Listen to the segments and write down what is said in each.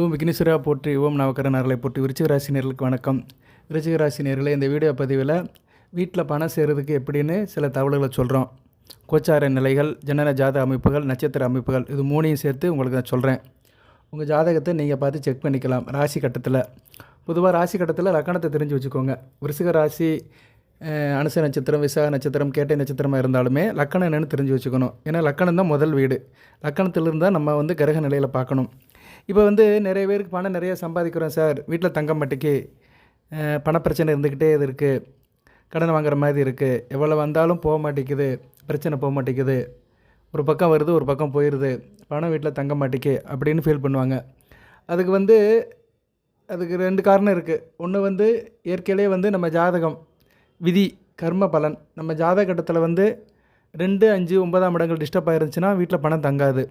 ஓம் விக்னேஸ்வரா போற்றி, ஓம் நவக்கரன் அருளை போற்றி. விருச்சிக ராசி நேயர்களுக்கு வணக்கம். விருச்சிக ராசி நேயர்களே, இந்த வீடியோ பதிவில் வீட்டில் பணம் சேர்கிறதுக்கு எப்படின்னு சில தகவல்களை சொல்கிறோம். கோச்சார நிலைகள், ஜனன ஜாத அமைப்புகள், நட்சத்திர அமைப்புகள், இது மூணையும் சேர்த்து உங்களுக்கு நான் சொல்கிறேன். உங்கள் ஜாதகத்தை நீங்கள் பார்த்து செக் பண்ணிக்கலாம். ராசி கட்டத்தில் பொதுவாக ராசி கட்டத்தில் லக்கணத்தை தெரிஞ்சு வச்சுக்கோங்க. விருச்சிக ராசி அனுச நட்சத்திரம், விசாக நட்சத்திரம், கேட்டை நட்சத்திரமாக இருந்தாலுமே லக்கணம் என்னென்னு தெரிஞ்சு வச்சுக்கணும். ஏன்னா லக்கணம் தான் முதல் வீடு. லக்கணத்திலிருந்து தான் நம்ம கிரக நிலையில் பார்க்கணும். இப்போ நிறைய பேருக்கு பணம் நிறைய சம்பாதிக்கிறோம் சார், வீட்டில் தங்க மாட்டேக்கு, பணப்பிரச்சனை இருந்துக்கிட்டே இது இருக்குது, கடன் வாங்குற மாதிரி இருக்குது, எவ்வளோ வந்தாலும் போக மாட்டேங்குது, பிரச்சனை போக மாட்டேங்குது, ஒரு பக்கம் வருது ஒரு பக்கம் போயிடுது, பணம் வீட்டில் தங்க மாட்டேக்கு அப்படின்னு ஃபீல் பண்ணுவாங்க. அதுக்கு ரெண்டு காரணம் இருக்குது. ஒன்று இயற்கையிலே நம்ம ஜாதகம் விதி கர்ம பலன், நம்ம ஜாதக கட்டத்தில் 2, 5, 9ஆம் இடங்கள் டிஸ்டர்ப் ஆகிருந்துச்சுன்னா வீட்டில் பணம் தங்காது.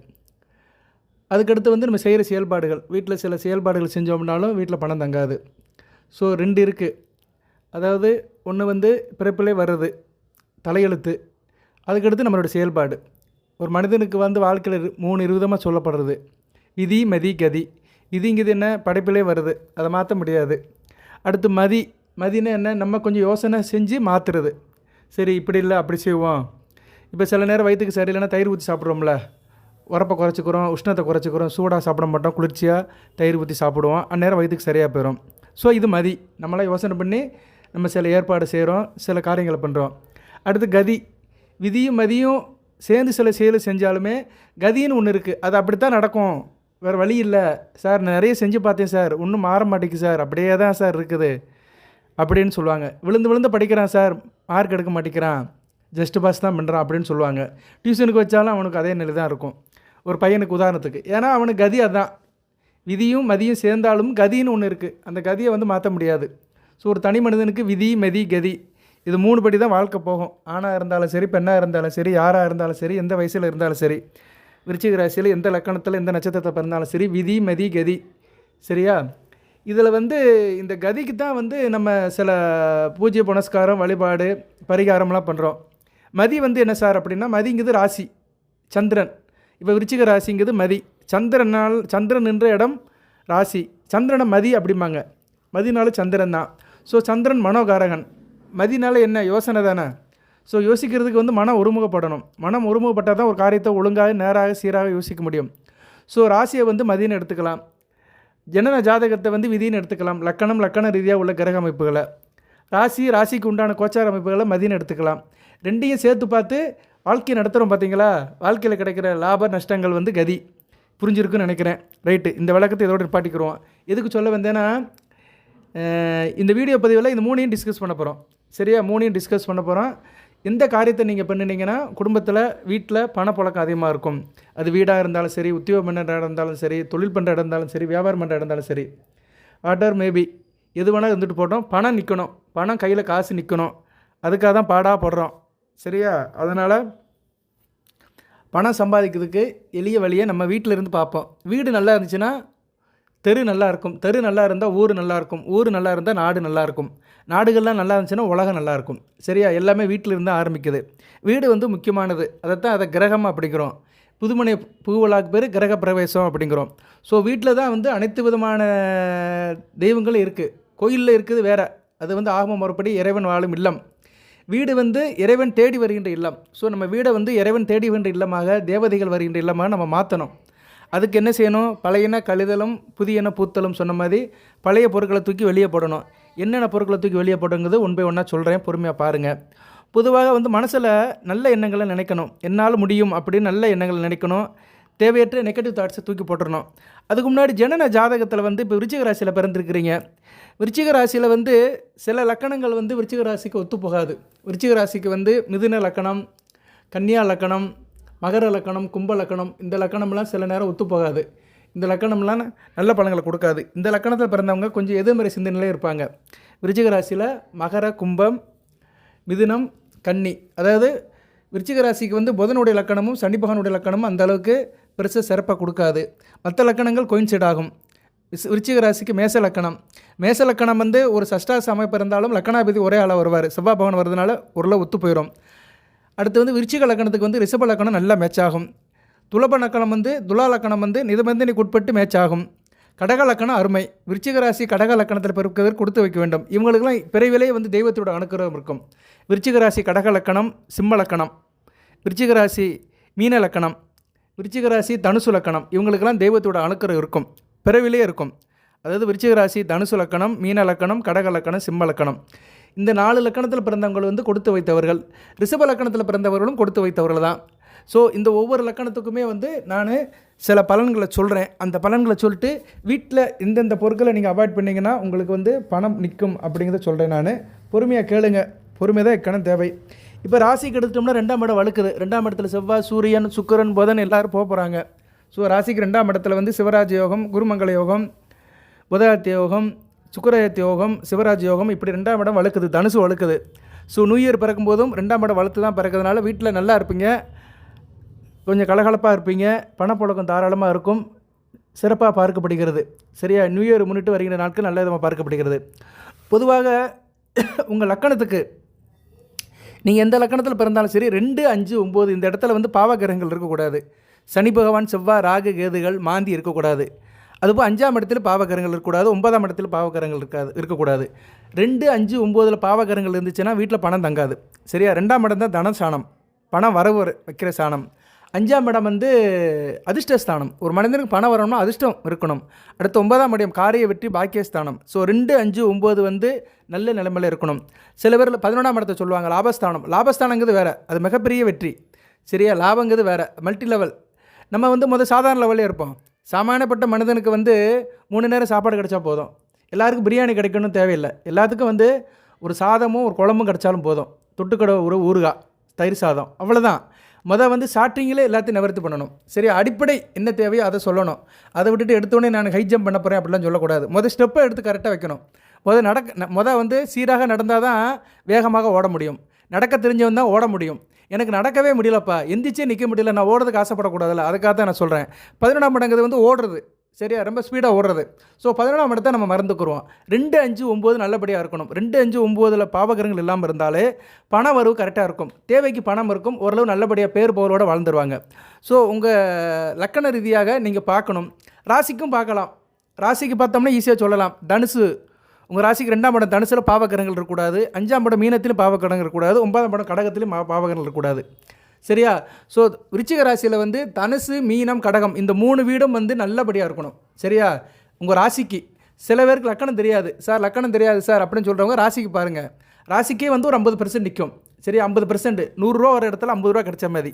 அதுக்கடுத்து நம்ம செய்கிற செயல்பாடுகள், வீட்டில் சில செயல்பாடுகள் செஞ்சோம்னாலும் வீட்டில் பணம் தங்காது. ஸோ 2 இருக்குது. அதாவது ஒன்று பிறப்பிலே வர்றது தலையெழுத்து, அதுக்கடுத்து நம்மளோட செயல்பாடு. ஒரு மனிதனுக்கு வாழ்க்கையில் 3 விதமாக சொல்லப்படுறது: விதி, மதி, கதி. விதிங்கிறது என்ன? படைப்பிலே வருது, அதை மாற்ற முடியாது. அடுத்து மதினா என்ன? நம்ம கொஞ்சம் யோசனை செஞ்சு மாற்றுறது. சரி இப்படி இல்லை அப்படி செய்வோம். இப்போ சில நேரம் வயிற்றுக்கு சரியில்லைன்னா தயிர் ஊற்றி சாப்பிட்றோம்ல, உரப்பை குறைச்சிக்கிறோம், உஷ்ணத்தை குறைச்சிக்கிறோம், சூடாக சாப்பிட மாட்டோம், குளிர்ச்சியாக தயிர் ஊற்றி சாப்பிடுவோம், அந்நேரம் வயிற்றுக்கு சரியாக போயிடும். ஸோ இது மதி. நம்மளாம் யோசனை பண்ணி நம்ம சில ஏற்பாடு செய்கிறோம், சில காரியங்களை பண்ணுறோம். அடுத்து கதி. விதியும் மதியும் சேர்ந்து சில செயலை செஞ்சாலுமே கதின்னு ஒன்று இருக்குது. அது அப்படித்தான் நடக்கும், வேறு வழி இல்லை சார், நிறைய செஞ்சு பார்த்தேன் சார், ஒன்றும் மாற மாட்டேங்குது சார், அப்படியே தான் சார் இருக்குது அப்படின்னு சொல்லுவாங்க. விழுந்து படிக்கிறான் சார், மார்க் எடுக்க மாட்டேங்கிறான், ஜஸ்ட் பாஸ் தான் பண்ணுறான் அப்படின்னு சொல்லுவாங்க. டியூஷனுக்கு வச்சாலும் அவனுக்கு அதே நிலை தான் இருக்கும். ஒரு பையனுக்கு உதாரணத்துக்கு, ஏன்னா அவனுக்கு கதி அதுதான். விதியும் மதியும் சேர்ந்தாலும் கதின்னு ஒன்று இருக்குது, அந்த கதியை மாற்ற முடியாது. ஸோ ஒரு தனி மனிதனுக்கு விதி, மதி, கதி, இது 3 படி தான் வாழ்க்கை போகும். ஆணாக இருந்தாலும் சரி, பெண்ணாக இருந்தாலும் சரி, யாராக இருந்தாலும் சரி, எந்த வயசில் இருந்தாலும் சரி, விருச்சிக ராசியில் எந்த லக்கணத்தில் எந்த நட்சத்திரத்தை பிறந்தாலும் சரி, விதி, மதி, கதி. சரியா? இதில் இந்த கதிக்கு தான் நம்ம சில பூஜ்ய புனஸ்காரம், வழிபாடு, பரிகாரம்லாம் பண்ணுறோம். மதி என்ன சார் அப்படின்னா, மதிங்கிறது ராசி, சந்திரன். இப்போ விருச்சிக ராசிங்கிறது மதி, சந்திரன் நின்ற இடம் ராசி, சந்திரனை மதி அப்படிம்பாங்க. மதினால சந்திரன் தான். ஸோ சந்திரன் மனோகாரகன். மதினால என்ன? யோசனை தானே. ஸோ யோசிக்கிறதுக்கு மனம் ஒருமுகப்படணும். மனம் ஒருமுகப்பட்டால் தான் ஒரு காரியத்தை ஒழுங்காக, நேராக, சீராக யோசிக்க முடியும். ஸோ ராசியை மதின்னு எடுத்துக்கலாம், ஜனன ஜாதகத்தை விதின்னு எடுத்துக்கலாம், லக்கண ரீதியாக உள்ள கிரக அமைப்புகளை, ராசிக்கு உண்டான கோச்சார அமைப்புகளை மதின்னு எடுத்துக்கலாம். ரெண்டையும் சேர்த்து பார்த்து வாழ்க்கையை நடத்துகிறோம். பார்த்தீங்களா? வாழ்க்கையில் கிடைக்கிற லாப நஷ்டங்கள் கதி புரிஞ்சிருக்குன்னு நினைக்கிறேன். ரைட்டு, இந்த விளக்கத்தை இதோடு நிப்பாட்டிக்கிறோம். எதுக்கு சொல்ல வந்தேன்னா, இந்த வீடியோ பதிவில் இந்த 3ஐயும் டிஸ்கஸ் பண்ண போகிறோம். சரியா? 3ஐயும் டிஸ்கஸ் பண்ண போகிறோம். எந்த காரியத்தை நீங்கள் பண்ணினீங்கன்னா குடும்பத்தில், வீட்டில் பணப்புழக்கம் அதிகமாக இருக்கும். அது வீடாக இருந்தாலும் சரி, உத்தியோகம் பண்ணுற இடம் இருந்தாலும் சரி, தொழில் பண்ணுற இடம் இருந்தாலும் சரி, வியாபாரம் பண்ணுற இடம் இருந்தாலும் சரி, வாட்டர் மேபி எது வேணால் இருந்துட்டு போட்டோம், பணம் நிற்கணும், பணம் கையில் காசு நிற்கணும். அதுக்காக தான் பாடாக போடுறோம். சரியா? அதனால் பணம் சம்பாதிக்கிறதுக்கு எளிய வழியை நம்ம வீட்டில் இருந்து பார்ப்போம். வீடு நல்லா இருந்துச்சுன்னா தெரு நல்லா இருக்கும், தெரு நல்லா இருந்தால் ஊர் நல்லாயிருக்கும், ஊர் நல்லா இருந்தால் நாடு நல்லாயிருக்கும், நாடுகள்லாம் நல்லா இருந்துச்சுன்னா உலகம் நல்லாயிருக்கும். சரியா? எல்லாமே வீட்டில் இருந்து ஆரம்பிக்குது. வீடு முக்கியமானது. அதை கிரகம் அப்படிங்கிறோம். புதுமனை பூவிழாக்கு பேர் கிரக பிரவேசம் அப்படிங்கிறோம். ஸோ வீட்டில் தான் அனைத்து விதமான தெய்வங்களும் இருக்குது. கோயிலில் இருக்குது வேறு, அது ஆகம முறைப்படி இறைவன் வாழும் இல்லம். வீடு இறைவன் தேடி வருகின்ற இல்லம். ஸோ நம்ம வீடை இறைவன் தேடி வருகின்ற இல்லமாக, தேவதைகள் வருகின்ற இல்லமாக நம்ம மாற்றணும். அதுக்கு என்ன செய்யணும்? பழையன கழிதலும் புதியன பூத்தலும் சொன்ன மாதிரி பழைய பொருட்களை தூக்கி வெளியே போடணும். என்னென்ன பொருட்களை தூக்கி வெளியே போடுங்கிறது ஒன் பை ஒன்னாக சொல்கிறேன், பொறுமையாக பாருங்கள். பொதுவாக மனசில் நல்ல எண்ணங்களை நினைக்கணும். என்னால் முடியும் அப்படின்னு நல்ல எண்ணங்களை நினைக்கணும். தேவையற்ற நெகட்டிவ் தாட்ஸை தூக்கி போட்டுடணும். அதுக்கு முன்னாடி ஜனன ஜாதகத்தில் இப்போ விருச்சிக ராசியில் பிறந்திருக்கிறீங்க. விருச்சிக ராசியில் சில லக்கணங்கள் விருச்சிக ராசிக்கு ஒத்து போகாது. விருச்சிக ராசிக்கு மிதுன லக்கணம், கன்னியா லக்கணம், மகர லக்கணம், கும்ப லக்கணம், இந்த லக்கணம்லாம் சில நேரம் ஒத்து போகாது. இந்த லக்கணம்லாம் நல்ல பலன்களை கொடுக்காது. இந்த லக்கணத்தில் பிறந்தவங்க கொஞ்சம் எதிர்மறை சிந்தனையிலே இருப்பாங்க. விருச்சிக ராசியில் மகர, கும்பம், மிதுனம், கன்னி, அதாவது விருச்சிக ராசிக்கு புதனுடைய லக்கணமும் சனி பகவானுடைய லக்கணமும் அந்த அளவுக்கு பெருசாக சிறப்பாக கொடுக்காது. மற்ற லக்கணங்கள் கோயின்சைட் ஆகும். விருச்சிக ராசிக்கு மேச லக்கணம் ஒரு சஷ்டாச அமைப்பு இருந்தாலும் லக்கணாபதி ஒரே ஆளாக வருவார். செவ்வாய் பகவான் வரதுனால ஓரளவு ஒத்து போயிடும். அடுத்து விருச்சிக லக்கணத்துக்கு ரிஷப லக்கணம் நல்லா மேட்ச் ஆகும். துலப லக்கணம் துலா லக்கணம் நிபந்தனைக்கு உட்பட்டு மேட்ச் ஆகும். கடக லக்கணம் அருமை. விருச்சிக ராசி கடக லக்கணத்தில் பிறப்பவர் கொடுத்து வைக்க வேண்டும். இவங்களுக்கெல்லாம் பிறவிலே வந்து தெய்வத்தோட அனுக்கிரகம் இருக்கும். விருச்சிக ராசி கடக லக்கணம், சிம்ம லக்கணம், விருச்சிக ராசி மீன லக்கணம், விருச்சிக ராசி தனுசு லக்கணம், இவங்களுக்கெல்லாம் தெய்வத்தோட அனுக்கிரகம் இருக்கும், பிறவிலே இருக்கும். அதாவது விருச்சிக ராசி தனுசு லக்கணம், மீன லக்கணம், கடக லக்கணம், சிம்ம லக்கணம், இந்த 4 லக்கணத்தில் பிறந்தவங்க வந்து கொடுத்து வைத்தவர்கள். ரிஷப லக்கணத்தில் பிறந்தவர்களும் கொடுத்து வைத்தவர்கள் தான். ஸோ இந்த ஒவ்வொரு லக்கணத்துக்குமே வந்து நான் சில பலன்களை சொல்கிறேன். அந்த பலன்களை சொல்லிட்டு வீட்டில் இந்தந்த பொருட்களை நீங்கள் அவாய்ட் பண்ணிங்கன்னா உங்களுக்கு வந்து பணம் நிற்கும் அப்படிங்கிறத சொல்கிறேன். நான் பொறுமையாக கேளுங்க. பொறுமை தான் இக்கணம் தேவை. இப்போ ராசிக்கு எடுத்துட்டோம்னா 2ஆம் இடம் வழுக்குது. 2ஆம் இடத்துல செவ்வாய், சூரியன், சுக்கிரன், புதன் எல்லோரும் போக போகிறாங்க. ஸோ ராசிக்கு 2ஆம் இடத்துல வந்து சிவராஜ் யோகம், குருமங்கள யோகம், புதாத்திய யோகம், சுக்கரயத் யோகம், சிவராஜ் யோகம், இப்படி 2ஆம் இடம் வழுக்குது, தனுசு வழுக்குது. ஸோ நியூ இயர் பிறக்கும் போதும் 2ஆம் இடம் வளர்த்து தான் பிறக்கிறதுனால வீட்டில் நல்லா இருப்பீங்க, கொஞ்சம் கலகலப்பாக இருப்பீங்க, பணப்புழக்கம் தாராளமாக இருக்கும், சிறப்பாக பார்க்கப்படுகிறது. சரியா? நியூ இயர் முன்னிட்டு வருகின்ற நாட்கள் நல்ல விதமாக பார்க்கப்படுகிறது. பொதுவாக உங்கள் லக்கணத்துக்கு நீங்கள் எந்த லக்கணத்தில் பிறந்தாலும் சரி 2, 5, 9 இந்த இடத்துல வந்து பாவகிரகங்கள் இருக்கக்கூடாது. சனி பகவான், செவ்வாய், ராகு, கேதுகள், மாந்தி இருக்கக்கூடாது. அதுபோல் 5ஆம் இடத்துல பாவகிரகங்கள் இருக்கக்கூடாது. 9ஆம் இடத்துல பாவகிரகங்கள் இருக்கக்கூடாது. 2, 5, 9 பாவகிரகங்கள் இருந்துச்சுன்னா வீட்டில் பணம் தங்காது. சரியா? 2ஆம் இடம் தான் தனஸ்தானம், பணம் வரவு வைக்கிற ஸ்தானம். 5ஆம் இடம் வந்து அதிர்ஷ்டஸ்தானம். ஒரு மனிதனுக்கு பணம் வரணும்னா அதிர்ஷ்டம் இருக்கணும். அடுத்து 9ஆம் இடம் காரிய வெற்றி பாக்கியஸ்தானம். ஸோ 2, 5, 9 வந்து நல்ல நிலைமையில் இருக்கணும். சில பேர் 11ஆம் இடத்தை சொல்லுவாங்க லாபஸ்தானம். லாபஸ்தானங்கிறது வேறு, அது மிகப்பெரிய வெற்றி. சரியா? லாபங்கிறது வேறு, மல்டி லெவல். நம்ம வந்து சாதாரண லெவலில் இருப்போம். சாமானியப்பட்ட மனிதனுக்கு வந்து 3 நேரம் சாப்பாடு கிடைச்சா போதும். எல்லாருக்கும் பிரியாணி கிடைக்கணும்னு தேவையில்லை. எல்லாத்துக்கும் வந்து ஒரு சாதமும் ஒரு குழம்பும் கிடைச்சாலும் போதும். தொட்டுக்கடை ஒரு ஊறுகாய், தயிர் சாதம், அவ்வளோதான். வந்து ஸ்டார்டிங்கில் எல்லாத்தையும் நிவர்த்தி பண்ணணும். சரி, அடிப்படை என்ன தேவையோ அதை சொல்லணும். அதை விட்டுட்டு எடுத்தோடனே நான் ஹை ஜம்ப் பண்ண போகிறேன் அப்படிலாம் சொல்லக்கூடாது. ஸ்டெப்பை எடுத்து கரெக்டாக வைக்கணும். வந்து சீராக நடந்தால் தான் வேகமாக ஓட முடியும். நடக்க தெரிஞ்சவன் தான் ஓட முடியும். எனக்கு நடக்கவே முடியலப்பா, எந்திரிச்சே நிற்க முடியல, நான் ஓடுறதுக்கு ஆசைப்படக்கூடாதுல்ல, அதுக்காக தான் நான் சொல்கிறேன். 11ஆம் இடங்கிறது வந்து ஓடுறது. சரியா? ரொம்ப ஸ்பீடாக ஓடுறது. ஸோ 11ஆம் இடத்தை நம்ம மறந்துக்குருவோம். 2, 5, 9 நல்லபடியாக இருக்கணும். 2, 5, 9 பாவகிரகங்கள் இல்லாமல் இருந்தாலே பண வரவு கரெக்டாக இருக்கும். தேவைக்கு பணம் இருக்கும். ஓரளவு நல்லபடியாக பேர் புகழோடு வாழ்ந்துருவாங்க. ஸோ உங்கள் லக்கண ரீதியாக நீங்கள் பார்க்கணும். ராசிக்கும் பார்க்கலாம். ராசிக்கு பார்த்தோம்னா ஈஸியாக சொல்லலாம். தனுசு, உங்கள் ராசிக்கு 2ஆம் இடம் தனுசில் பாவகிரகங்கள் இருக்கக்கூடாது. 5ஆம் இடம் மீனத்திலும் பாவகிரகங்கள் இருக்கக்கூடாது. 9ஆம் இடம் கடகத்திலும் பாவகிரகங்கள் இருக்கக்கூடாது. சரியா? ஸோ விருச்சிக ராசியில் வந்து தனுசு, மீனம், கடகம் இந்த 3 வீடும் வந்து நல்லபடியாக இருக்கணும். சரியா? உங்கள் ராசிக்கு சில பேருக்கு லக்கணம் தெரியாது சார், லக்கணம் தெரியாது சார் அப்படின்னு சொல்கிறவங்க ராசிக்கு பாருங்கள். ராசிக்கே வந்து ஒரு 50% நிற்கும். சரியா? 50%, 100 ரூபா ஒரு இடத்துல 50 ரூபா கிடைச்ச மாதிரி.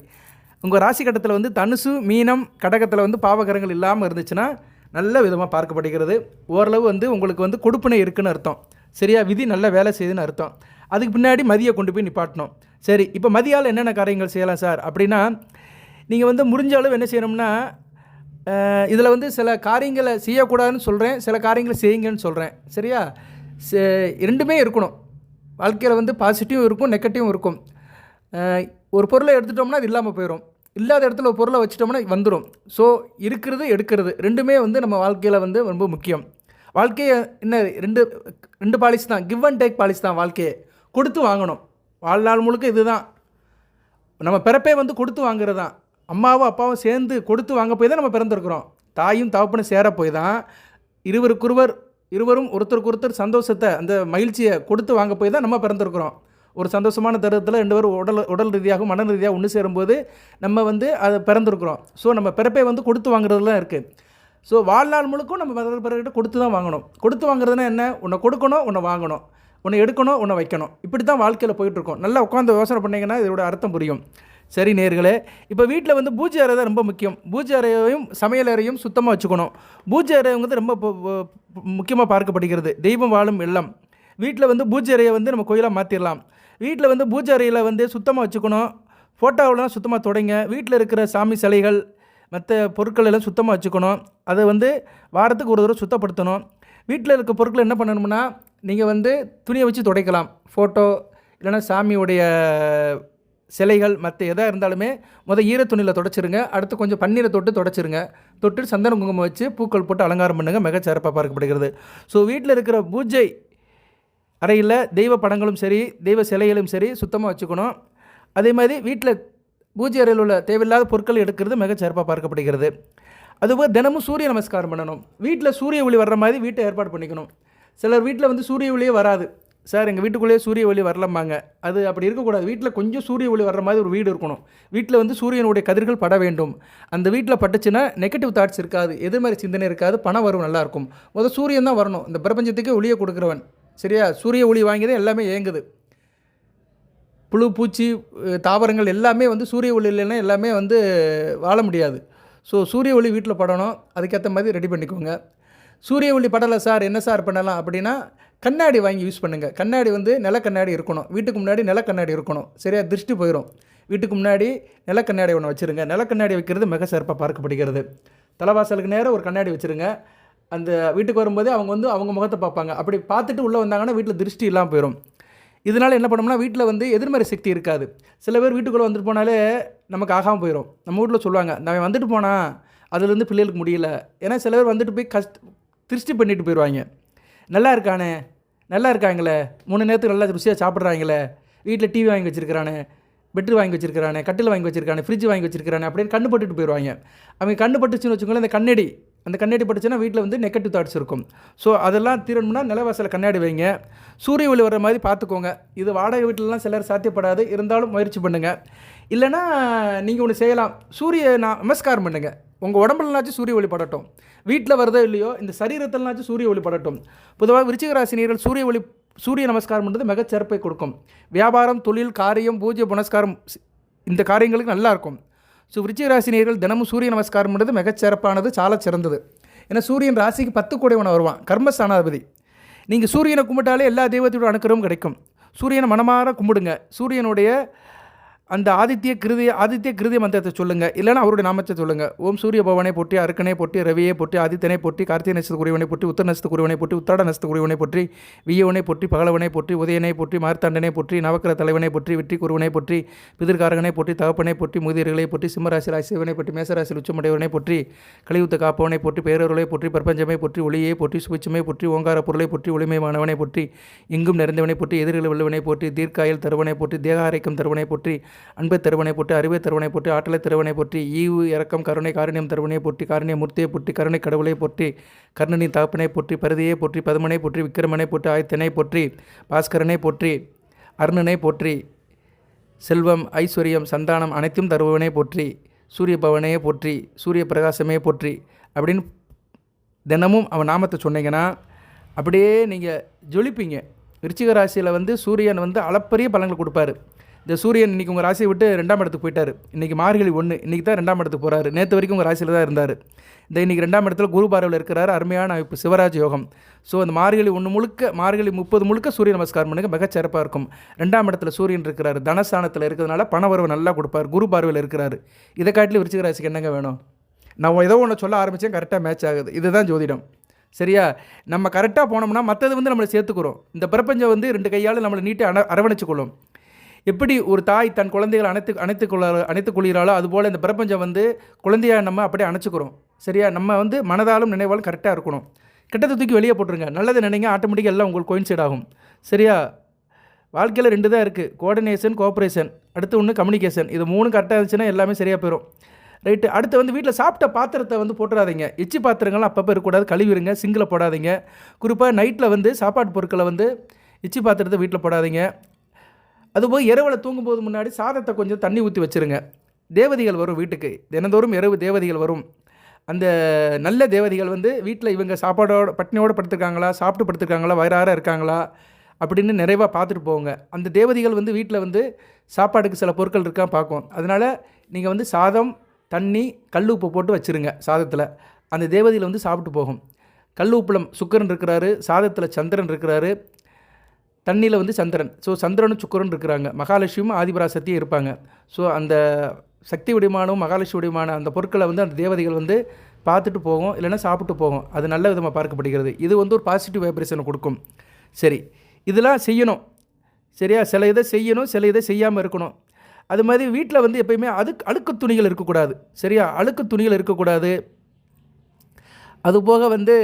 உங்கள் ராசி கட்டத்தில் வந்து தனுசு, மீனம், கடகத்தில் வந்து பாவகிரகங்கள் இல்லாமல் இருந்துச்சுன்னா நல்ல விதமாக பார்க்கப்படுகிறது. ஓரளவு வந்து உங்களுக்கு வந்து கொடுப்பினை இருக்குன்னு அர்த்தம். சரியா? விதி நல்ல வேலை செய்யுதுன்னு அர்த்தம். அதுக்கு பின்னாடி மதியை கொண்டு போய் நிப்பாட்டணும். சரி, இப்போ மதியால் என்னென்ன காரியங்கள் செய்யலாம் சார் அப்படின்னா, நீங்கள் வந்து முடிஞ்ச அளவு என்ன செய்யணும்னா, இதில் வந்து சில காரியங்களை செய்யக்கூடாதுன்னு சொல்கிறேன், சில காரியங்களை செய்யுங்கன்னு சொல்கிறேன். சரியா? ரெண்டுமே இருக்கணும். வாழ்க்கையில் வந்து பாசிட்டிவும் இருக்கும், நெகட்டிவும் இருக்கும். ஒரு பொருளை எடுத்துட்டோம்னா அது இல்லாமல் போயிடும். இல்லாத இடத்துல ஒரு பொருளை வச்சுட்டோம்னா வந்துடும். ஸோ இருக்கிறது எடுக்கிறது ரெண்டுமே வந்து நம்ம வாழ்க்கையில் வந்து ரொம்ப முக்கியம். வாழ்க்கையை என்ன ரெண்டு பாலிசி தான், கிவ் அண்ட் டேக் பாலிசி தான். வாழ்க்கையை கொடுத்து வாங்கணும். வாழ்நாள் முழுக்க இது தான் நம்ம பிறப்பே வந்து கொடுத்து வாங்குறது தான். அம்மாவும் அப்பாவும் சேர்ந்து கொடுத்து வாங்க போய் தான் நம்ம பிறந்திருக்கிறோம். தாயும் தகப்பனும் சேர போய் தான் இருவரும் ஒருத்தருக்கு சந்தோஷத்தை, அந்த மகிழ்ச்சியை கொடுத்து வாங்க போய் தான் நம்ம பிறந்திருக்கிறோம். ஒரு சந்தோஷமான தருணத்தில் 2 பேரும் உடல் ரீதியாகவும் மன ரீதியாக ஒன்று சேரும்போது நம்ம வந்து அதை பிறந்திருக்கிறோம். ஸோ நம்ம பிறப்பே வந்து கொடுத்து வாங்குறதுலாம் இருக்குது. ஸோ வாழ்நாள் முழுக்கும் நம்ம பிறர்கிட்ட கொடுத்து தான் வாங்கணும். கொடுத்து வாங்குறதுனா என்ன? உன்னை கொடுக்கணும், உன்னை வாங்கணும், உன்னை எடுக்கணும், உன்னை வைக்கணும். இப்படி தான் வாழ்க்கையில் போயிட்டுருக்கோம். நல்லா உட்காந்து யோசனை பண்ணிங்கன்னா இதோட அர்த்தம் புரியும். சரி நேயர்களே, இப்போ வீட்டில் வந்து பூஜை அறை தான் ரொம்ப முக்கியம். பூஜை அறையையும் சமையல் அறையும் சுத்தமாக வச்சுக்கணும். பூஜை அறை வந்து ரொம்ப முக்கியமாக பார்க்கப்படுகிறது. தெய்வம் வாழும் இல்லம். வீட்டில் வந்து பூஜை அறையை வந்து நம்ம கோயிலாக மாற்றிடலாம். வீட்டில் வந்து பூஜை அறையில் வந்து சுத்தமாக வச்சுக்கணும். ஃபோட்டோவெலாம் சுத்தமாக தொடங்க. வீட்டில் இருக்கிற சாமி சிலைகள் மற்ற பொருட்கள் எல்லாம் சுத்தமாக வச்சுக்கணும். அதை வந்து வாரத்துக்கு ஒரு தடவை சுத்தப்படுத்தணும். வீட்டில் இருக்க பொருட்கள் என்ன பண்ணணும்னா, நீங்கள் வந்து துணியை வச்சு துடைக்கலாம். ஃபோட்டோ இல்லைனா சாமியுடைய சிலைகள் மற்ற எதாக இருந்தாலுமே ஈர துணியில் துடைச்சிருங்க. அடுத்து கொஞ்சம் பன்னீரை தொடச்சிருங்க. தொட்டு சந்தன குங்குமம் வச்சு பூக்கள் போட்டு அலங்காரம் பண்ணுங்கள். மிக சிறப்பாக பார்க்கப்படுகிறது. ஸோ வீட்டில் இருக்கிற பூஜை அறையில் தெய்வ படங்களும் சரி, தெய்வ சிலைகளும் சரி சுத்தமாக வச்சுக்கணும். அதே மாதிரி வீட்டில் பூஜை அறையில் உள்ள தேவையில்லாத பொருட்கள் எடுக்கிறது மிக சிறப்பாக பார்க்கப்படுகிறது. அதுபோல் தினமும் சூரிய நமஸ்காரம் பண்ணணும். வீட்டில் சூரிய ஒளி வர்ற மாதிரி வீட்டை ஏற்பாடு பண்ணிக்கணும். சிலர் வீட்டில் வந்து சூரிய ஒளியே வராது. சார் எங்கள் வீட்டுக்குள்ளேயே சூரிய ஒளி வரலம்பாங்க. அது அப்படி இருக்கக்கூடாது. வீட்டில் கொஞ்சம் சூரிய ஒளி வர்ற மாதிரி ஒரு வீடு இருக்கணும். வீட்டில் வந்து சூரியனுடைய கதிர்கள் பட வேண்டும். அந்த வீட்டில் பட்டுச்சுன்னா நெகட்டிவ் தாட்ஸ் இருக்காது, எதிர்மறை சிந்தனை இருக்காது, பணம் வரும், நல்லாயிருக்கும். முதல் சூரியன் தான் வரணும். இந்த பிரபஞ்சத்துக்கு ஒளியை கொடுக்குறவன். சரியா? சூரிய ஒளி வாங்கி தான் எல்லாமே இயங்குது. புழு, பூச்சி, தாவரங்கள் எல்லாமே வந்து சூரிய ஒளி இல்லைன்னா எல்லாமே வந்து வாழ முடியாது. ஸோ சூரிய ஒளி வீட்டில் படணும். அதுக்கேற்ற மாதிரி ரெடி பண்ணிக்கோங்க. சூரிய ஒளி படலை சார், என்ன சார் பண்ணலாம் அப்படின்னா, கண்ணாடி வாங்கி யூஸ் பண்ணுங்கள். கண்ணாடி வந்து நிலக்கண்ணாடி இருக்கணும். வீட்டுக்கு முன்னாடி நிலக்கண்ணாடி இருக்கணும். சரியா? திருஷ்டி போயிடும். வீட்டுக்கு முன்னாடி நிலக்கண்ணாடி ஒன்று வச்சுருங்க. நிலக்கண்ணாடி வைக்கிறது மிக சிறப்பாக பார்க்கப்படுகிறது. தலைவாசலுக்கு நேரம் ஒரு கண்ணாடி வச்சுருங்க. அந்த வீட்டுக்கு வரும்போது அவங்க வந்து அவங்க முகத்தை பார்ப்பாங்க. அப்படி பார்த்துட்டு உள்ளே வந்தாங்கன்னா வீட்டில் திருஷ்டி இல்லாமல் போயிடும். இதனால் என்ன பண்ணோம்னா வீட்டில் வந்து எதிர்மறை சக்தி இருக்காது. சில பேர் வீட்டுக்குள்ளே வந்துட்டு போனாலே நமக்கு ஆகாமல் போயிடும். நம்ம வீட்டில் சொல்லுவாங்க, நான் வந்துட்டு போனால் அதுலேருந்து பிள்ளைகளுக்கு முடியல. ஏன்னா சில பேர் வந்துட்டு போய் திருஷ்டி பண்ணிட்டு போயிடுவாங்க. நல்லா இருக்கானே, நல்லா இருக்காங்களே, 3 நேரத்துக்கு நல்லா ருசியாக சாப்பிட்றாங்களே, வீட்டில் டிவி வாங்கி வச்சுருக்கிறானே, பெட்ரு வாங்கி வச்சுருக்கிறானே, கட்டில் வாங்கி வச்சுருக்கானே, ஃப்ரிட்ஜ் வாங்கி வச்சுருக்கானே அப்படின்னு கண்ணு பட்டுட்டு போயிடுவாங்க. அவங்க கண்ணு பட்டுச்சுன்னு வச்சுக்கோங்களேன், அந்த கண்ணாடி பட்டுச்சுன்னா வீட்டில் வந்து நெகட்டிவ் தாட்ஸ் இருக்கும். ஸோ அதெல்லாம் தீரணும்னா நிலவாசலில் கண்ணாடி வைங்க. சூரிய ஒளி வர மாதிரி பார்த்துக்கோங்க. இது வாடகை வீட்டிலலாம் சிலர் சாத்தியப்படாது, இருந்தாலும் முயற்சி பண்ணுங்கள். இல்லைனா நீங்கள் ஒன்று செய்யலாம், சூரிய நமஸ்காரம் பண்ணுங்கள். உங்கள் உடம்புலனாச்சும் சூரிய ஒளி படட்டும். வீட்டில் வருதோ இல்லையோ இந்த சரீரத்தில்னாச்சும் சூரிய ஒளி படட்டும். பொதுவாக விருச்சிக ராசினியர்கள் சூரிய நமஸ்காரம் பண்ணுறது மிகச்சிறப்பை கொடுக்கும். வியாபாரம், தொழில், காரியம், பூஜை, புனஸ்காரம் இந்த காரியங்களுக்கு நல்லாயிருக்கும். ஸோ விருச்சிக ராசினியர்கள் தினமும் சூரிய நமஸ்காரம் பண்ணுறது மிகச்சிறப்பானது, சால சிறந்தது. ஏன்னா சூரியன் ராசிக்கு 10 கூடையவனை வருவான், கர்மஸ்தானாதிபதி. நீங்கள் சூரியனை கும்பிட்டாலே எல்லா தெய்வத்தோட அனுக்கிரகமும் கிடைக்கும். சூரியனை மனமாற கும்பிடுங்க. சூரியனுடைய அந்த ஆதித்ய கிருதிய மந்திரத்தை சொல்லுங்கள். இல்லைனா அவருடைய நாமத்தை சொல்லுங்கள். ஓம் சூரிய பவனை போற்றி, அருக்கனை போற்றி, ரவியை போற்றி, ஆதித்தனை போற்றி, கார்த்திகை நட்சத்திரக்குரியவனை போற்றி, உத்தர நட்சத்திரக்குரியவனை போற்றி, உத்தாட நட்சத்திரக்குரியவனை போற்றி, வியவனை போற்றி, பகலவனை போற்றி, உதயனை போற்றி, மார்த்தாண்டனை போற்றி, நவக்கிர தலைவனை போற்றி, வெற்றி குருவனை போற்றி, பிதிர்காரகனை போற்றி, தகப்பனை போற்றி, முதியர்களை போற்றி, சிம்மராசி ராசிவனை போற்றி, மேசராசி உச்சமடைவனை போற்றி, கலியுத்த காப்பவனை போற்றி, பேரொருளை போற்றி, பிரபஞ்சமை போற்றி, ஒளியை போற்றி, சுபிச்சமை போற்றி, ஓங்கார பொருளை போற்றி, ஒளிமயமானவனை போற்றி, எங்கும் நிறைந்தவனை போற்றி, எதிர்களை வெல்லுவனை போற்றி, தீர்க்காயல் தருவனை போற்றி, தேகாரைக்கம் தருவனை போற்றி, அன்பை தருவனை போற்றி, அறிவை தருவனை போற்றி, ஆற்றலை தருவனை போற்றி, ஈவு இரக்கம் கருணை காரணியம் தருவனை போற்றி, காரணிய மூர்த்தியை போற்றி, கருணை கடவுளை போற்றி, கர்ணனின் தகப்பனை போற்றி, பரதியை போற்றி, பதுமனை போற்றி, விக்கிரமனை போற்றி, ஆயத்தனை போற்றி, பாஸ்கரனை போற்றி, அருணனை போற்றி, செல்வம், ஐஸ்வர்யம், சந்தானம் அனைத்தும் தருவனை போற்றி, சூரிய பவனையே போற்றி, சூரிய பிரகாசமே போற்றி அப்படின்னு தினமும் அவன் நாமத்தை சொன்னீங்கன்னா அப்படியே நீங்கள் ஜொலிப்பீங்க. விருச்சிக ராசியில் வந்து சூரியன் வந்து அளப்பரிய பலன்கள் கொடுப்பாரு. இந்த சூரியன் இன்றைக்கி உங்கள் ராசியை விட்டு 2ஆம் இடத்துக்கு போயிட்டார். இன்றைக்கி மார்கழி 1, இன்றைக்கி தான் 2ஆம் இடத்துக்கு போகிறாரு. நேற்று வரைக்கும் உங்கள் ராசியில் தான் இருந்தார். இன்றைக்கி 2ஆம் இடத்துல குரு பார்வையில் இருக்கிறார். அருமையான இப்போ சிவராஜ் யோகம். ஸோ அந்த மார்கழி 30 முழுக்க சூரிய நமஸ்காரம் பண்ணுங்க, மிகச்சிறப்பாக இருக்கும். 2ஆம் இடத்துல சூரியன் இருக்கிறார், தனஸ்தானத்தில் இருக்கிறதுனால பண வரவு நல்லா கொடுப்பார். குரு பார்வையில் இருக்கிறார். இதை காட்டிலும் விருச்சிக ராசிக்கு என்னங்க வேணும்? நான் ஏதோ ஒன்று சொல்ல ஆரம்பித்தேன், கரெக்டாக மேட்ச் ஆகுது. இதுதான் ஜோதிடம். சரியா? நம்ம கரெக்டாக போனோம்னா மற்றது வந்து நம்மளை சேர்த்துக்கிறோம். இந்த பிரபஞ்சம் வந்து 2 கையால் நம்மளை நீட்டி அரவணைச்சிக்கொள்ளும். எப்படி ஒரு தாய் தன் குழந்தைகளை அணைத்துக் கொள்கிறாளோ அதுபோல் இந்த பிரபஞ்சம் வந்து குழந்தையாக நம்ம அப்படியே அணைச்சிக்கிறோம். சரியா? நம்ம வந்து மனதாலும் நினைவாலும் கரெக்டாக இருக்கணும். கெட்டத்தை தூக்கி வெளியே போட்டுருங்க, நல்லதை நினைங்க, ஆட்டோமேட்டிக்காக எல்லாம் உங்களுக்கு கோயின்சைட் ஆகும். சரியா? வாழ்க்கையில் 2 தான் இருக்குது, கோஆர்டினேஷன், கோஆப்ரேஷன், அடுத்து ஒன்று கம்யூனிகேஷன். இது 3 கரெக்டாக இருந்துச்சுன்னா எல்லாமே சரியாக போயிடும். ரைட்டு. அடுத்து வந்து வீட்டில் சாப்பிட்ட பாத்திரத்தை வந்து போட்டுறாதீங்க. எச்சி பாத்திரங்கள்லாம் அப்பப்போ இருக்கக்கூடாது, கழுவிடுங்க. சிங்கில் போடாதீங்க. குறிப்பாக நைட்டில் வந்து சாப்பாடு பொருட்களை வந்து எச்சி பாத்திரத்தை வீட்டில் போடாதீங்க. அதுபோல் இரவில் தூங்கும்போது முன்னாடி சாதத்தை கொஞ்சம் தண்ணி ஊற்றி வச்சுருங்க. தேவதைகள் வரும் வீட்டுக்கு, தினந்தோறும் இரவு தேவதைகள் வரும். அந்த நல்ல தேவதைகள் வந்து வீட்டில் இவங்க சாப்பாடோட பட்டினியோடு படுத்துருக்காங்களா, சாப்பிட்டு படுத்துருக்காங்களா, வயிறார இருக்காங்களா அப்படின்னு நிறைவாக பார்த்துட்டு போங்க. அந்த தேவதைகள் வந்து வீட்டில் வந்து சாப்பாடுக்கு சில பொருட்கள் இருக்கா பார்க்கும். அதனால் நீங்கள் வந்து சாதம், தண்ணி, கல் உப்பு போட்டு வச்சுருங்க சாதத்தில். அந்த தேவதையில் வந்து சாப்பிட்டு போகும். கல் உப்பில் சுக்கரன் இருக்கிறாரு, சாதத்தில் சந்திரன் இருக்கிறாரு, தண்ணியில் வந்து சந்திரன். ஸோ சந்திரனும் சுக்கரன் இருக்கிறாங்க. மகாலட்சுமியும் ஆதிபராசக்தியும் இருப்பாங்க. ஸோ அந்த சக்தி விடயமானும் மகாலட்சுமி விடயமான அந்த பொருட்களை வந்து அந்த தேவதைகள் வந்து பார்த்துட்டு போகும், இல்லைன்னா சாப்பிட்டு போகும். அது நல்ல விதமாக பார்க்கப்படுகிறது. இது வந்து ஒரு பாசிட்டிவ் வைப்ரேஷனை கொடுக்கும். சரி, இதெல்லாம் செய்யணும். சரியா? சில இதை செய்யணும், சில இதை செய்யாமல் இருக்கணும். அது மாதிரி வீட்டில் வந்து எப்பயுமே அழுக்கு துணிகள் இருக்கக்கூடாது. சரியா? அழுக்கு துணிகள் இருக்கக்கூடாது. அதுபோக வந்து